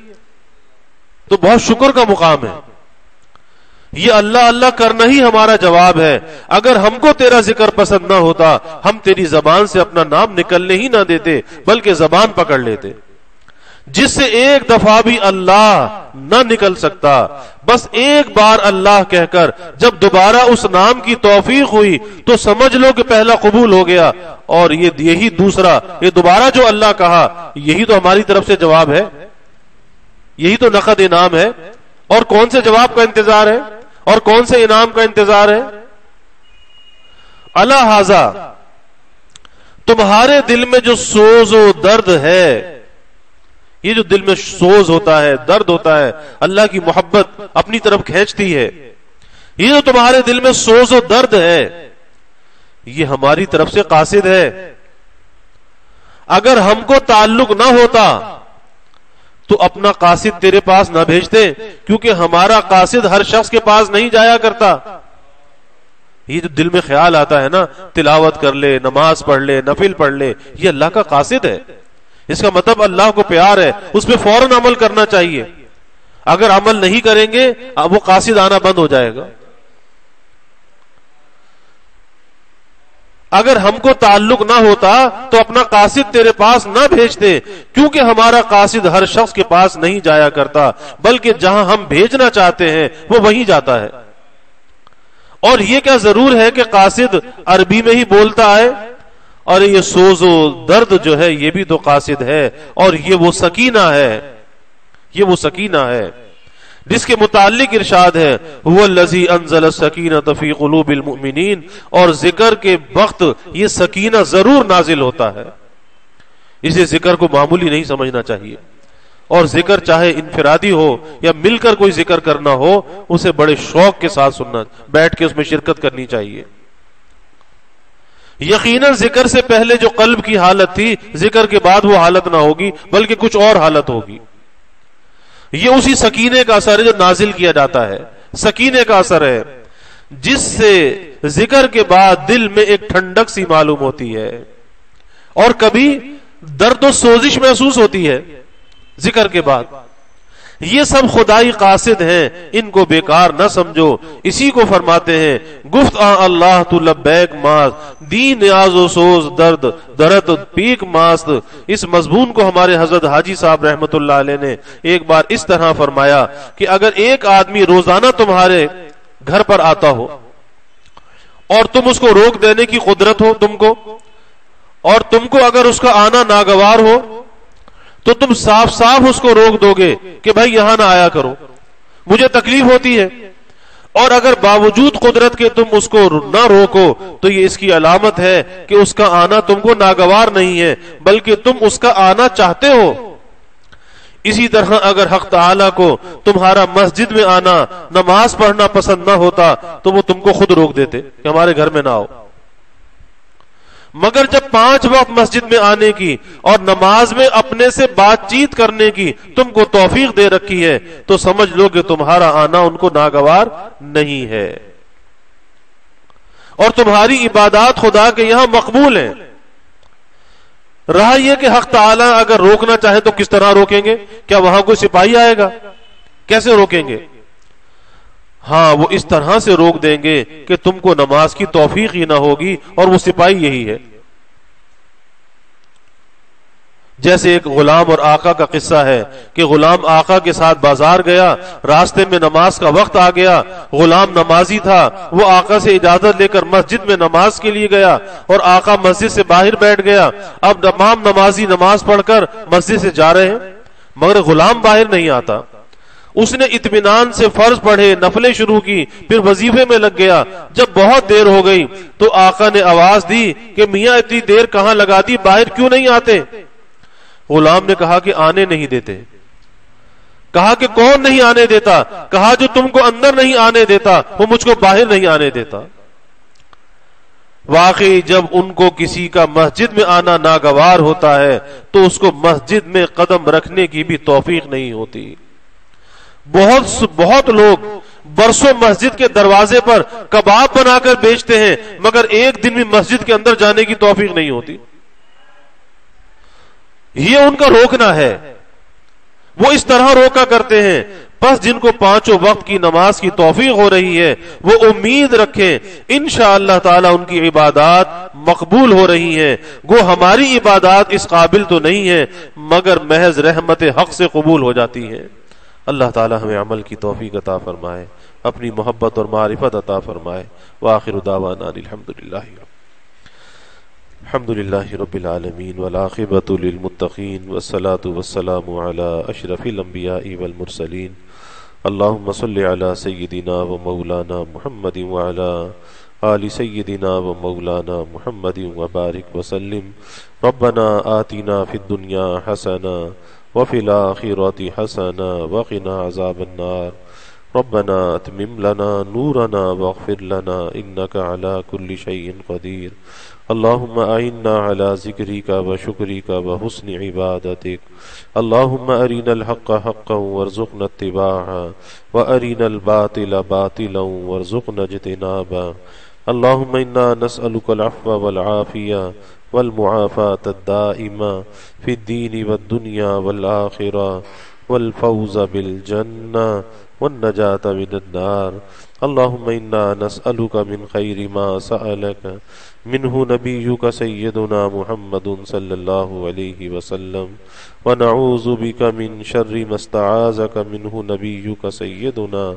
تو بہت شکر کا مقام ہے. یہ اللہ اللہ کرنا ہی ہمارا جواب ہے. اگر ہم کو تیرا ذکر پسند نہ ہوتا ہم تیری زبان سے اپنا نام نکلنے ہی نہ دیتے بلکہ زبان پکڑ لیتے. جس سے ایک دفعہ بھی اللہ نہ نکل سکتا، بس ایک بار اللہ کہہ کر جب دوبارہ اس نام کی توفیق ہوئی تو سمجھ لو کہ پہلا قبول ہو گیا، اور یہی دوسرا، یہ دوبارہ جو اللہ کہا یہی تو ہماری طرف سے جواب ہے، یہی تو نقد انعام ہے. اور کون سے جواب کا انتظار ہے اور کون سے انعام کا انتظار ہے؟ اللہ حاضا تمہارے دل میں جو سوز و درد ہے، یہ جو دل میں سوز ہوتا ہے، درد ہوتا ہے، اللہ کی محبت اپنی طرف کھینچتی ہے، یہ جو تمہارے دل میں سوز و درد ہے یہ ہماری طرف سے قاصد ہے. اگر ہم کو تعلق نہ ہوتا تو اپنا قاصد تیرے پاس نہ بھیجتے، کیونکہ ہمارا قاصد ہر شخص کے پاس نہیں جایا کرتا. یہ جو دل میں خیال آتا ہے نا، تلاوت کر لے، نماز پڑھ لے، نفل پڑھ لے، یہ اللہ کا قاصد ہے. اس کا مطلب اللہ کو پیار ہے، اس پہ فوراً عمل کرنا چاہیے. اگر عمل نہیں کریں گے اب وہ قاصد آنا بند ہو جائے گا. اگر ہم کو تعلق نہ ہوتا تو اپنا قاصد تیرے پاس نہ بھیجتے، کیونکہ ہمارا قاصد ہر شخص کے پاس نہیں جایا کرتا بلکہ جہاں ہم بھیجنا چاہتے ہیں وہ وہیں جاتا ہے. اور یہ کیا ضرور ہے کہ قاصد عربی میں ہی بولتا ہے؟ اور یہ سوز و درد جو ہے یہ بھی تو قاصد ہے، اور یہ وہ سکینہ ہے، یہ وہ سکینہ ہے جس کے متعلق ارشاد ہے هو الذی انزل السکینۃ فی قلوب المؤمنین. اور ذکر کے وقت یہ سکینہ ضرور نازل ہوتا ہے. اسے ذکر کو معمولی نہیں سمجھنا چاہیے، اور ذکر چاہے انفرادی ہو یا مل کر کوئی ذکر کرنا ہو اسے بڑے شوق کے ساتھ سننا، بیٹھ کے اس میں شرکت کرنی چاہیے. یقیناً ذکر سے پہلے جو قلب کی حالت تھی ذکر کے بعد وہ حالت نہ ہوگی بلکہ کچھ اور حالت ہوگی. یہ اسی سکینے کا اثر ہے جو نازل کیا جاتا ہے، سکینے کا اثر ہے جس سے ذکر کے بعد دل میں ایک ٹھنڈک سی معلوم ہوتی ہے، اور کبھی درد و سوزش محسوس ہوتی ہے ذکر کے بعد. یہ سب خدائی قاصد ہیں، ان کو بیکار نہ سمجھو. اسی کو فرماتے ہیں گفت اللہ تو لبیک ماست دین نیاز و سوز درد درد پیک ماست. اس مضمون کو ہمارے حضرت حاجی صاحب رحمت اللہ علیہ نے ایک بار اس طرح فرمایا کہ اگر ایک آدمی روزانہ تمہارے گھر پر آتا ہو اور تم اس کو روک دینے کی قدرت ہو تم کو، اور تم کو اگر اس کا آنا ناگوار ہو تو تم صاف صاف اس کو روک دو گے کہ بھائی یہاں نہ آیا کرو، مجھے تکلیف ہوتی ہے. اور اگر باوجود قدرت کے تم اس کو نہ روکو تو یہ اس کی علامت ہے کہ اس کا آنا تم کو ناگوار نہیں ہے بلکہ تم اس کا آنا چاہتے ہو. اسی طرح اگر حق تعالی کو تمہارا مسجد میں آنا، نماز پڑھنا پسند نہ ہوتا تو وہ تم کو خود روک دیتے کہ ہمارے گھر میں نہ آؤ، مگر جب 5 وقت مسجد میں آنے کی اور نماز میں اپنے سے بات چیت کرنے کی تم کو توفیق دے رکھی ہے تو سمجھ لو کہ تمہارا آنا ان کو ناگوار نہیں ہے، اور تمہاری عبادات خدا کے یہاں مقبول ہیں۔ رہا یہ کہ حق تعالی اگر روکنا چاہے تو کس طرح روکیں گے؟ کیا وہاں کوئی سپاہی آئے گا؟ کیسے روکیں گے؟ ہاں، وہ اس طرح سے روک دیں گے کہ تم کو نماز کی توفیق ہی نہ ہوگی، اور وہ سپاہی یہی ہے۔ جیسے ایک غلام اور آقا کا قصہ ہے کہ غلام آقا کے ساتھ بازار گیا، راستے میں نماز کا وقت آ گیا، غلام نمازی تھا، وہ آقا سے اجازت لے کر مسجد میں نماز کے لیے گیا اور آقا مسجد سے باہر بیٹھ گیا۔ اب تمام نمازی نماز پڑھ کر مسجد سے جا رہے ہیں مگر غلام باہر نہیں آتا۔ اس نے اطمینان سے فرض پڑھے، نفلیں شروع کی، پھر وظیفے میں لگ گیا۔ جب بہت دیر ہو گئی تو آقا نے آواز دی کہ میاں اتنی دیر کہاں لگا دی، باہر کیوں نہیں آتے؟ غلام نے کہا کہ آنے نہیں دیتے۔ کہا کہ کون نہیں آنے دیتا؟ کہا جو تم کو اندر نہیں آنے دیتا وہ مجھ کو باہر نہیں آنے دیتا۔ واقعی جب ان کو کسی کا مسجد میں آنا ناگوار ہوتا ہے تو اس کو مسجد میں قدم رکھنے کی بھی توفیق نہیں ہوتی۔ بہت لوگ برسوں مسجد کے دروازے پر کباب بنا کر بیچتے ہیں مگر ایک دن بھی مسجد کے اندر جانے کی توفیق نہیں ہوتی۔ یہ ان کا روکنا ہے، وہ اس طرح روکا کرتے ہیں۔ بس جن کو 5 وقت کی نماز کی توفیق ہو رہی ہے وہ امید رکھیں انشاءاللہ تعالی ان کی عبادات مقبول ہو رہی ہیں۔ گو ہماری عبادات اس قابل تو نہیں ہے مگر محض رحمت حق سے قبول ہو جاتی ہیں۔ اللہ تعالی ہمیں عمل کی توفیق عطا فرمائے، اپنی محبت اور معرفت عطا فرمائے۔ وآخر دعوانا الحمد للہ رب العالمین والعاقبۃ للمتقین والصلاة والسلام علی اشرف الانبیاء والمرسلین۔ اللہم صل علی سیدنا و مولانا محمد وعلی آل سیدنا و مولانا محمد وبارک وسلم۔ ربنا آتنا فی الدنیا حسنہ وفی الآخرۃ حسنہ وقنا عذاب النار۔ ربنا اتمم لنا نورنا واغفر لنا انک علی کل شیء قدیر۔ اللہم اعنا علی ذکرک و شکرک و حسن عبادتک۔ اللہم ارنا الحق حقا وارزقنا اتباعہ وارنا الباطل باطلا وارزقنا اجتنابہ۔ اللہم انا نسألک العفو والعافیہ والمعافاة الدائمہ فی الدین والدنیا والآخرہ والفوز بالجنہ والنجاة من النار۔ اللہم انا نسألک من خیر ما سألک منہ نبیک سیدنا محمد صلی اللہ علیہ وسلم ونعوذ بک من شر ما استعاذک منہ نبیک سیدنا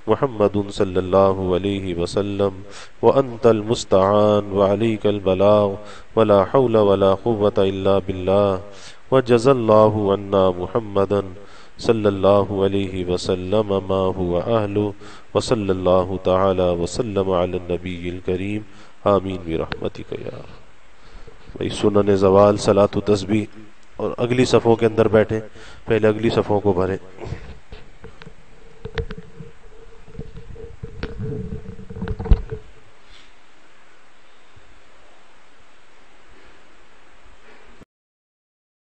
محمد صلی اللہ علیہ وسلم وانت المستعان وعلیک البلاغ ولا حول ولا قوة الا باللہ وجزا اللہ عنا محمدا صلی اللہ علیہ وسلم ما هو اہلہ وصلی اللہ تعالی وسلم علی النبی الکریم آمین برحمتک یا بھائی۔ سنن زوال، صلاۃ و تسبیح، اور اگلی صفوں کے اندر بیٹھیں، پہلے اگلی صفوں کو بھریں۔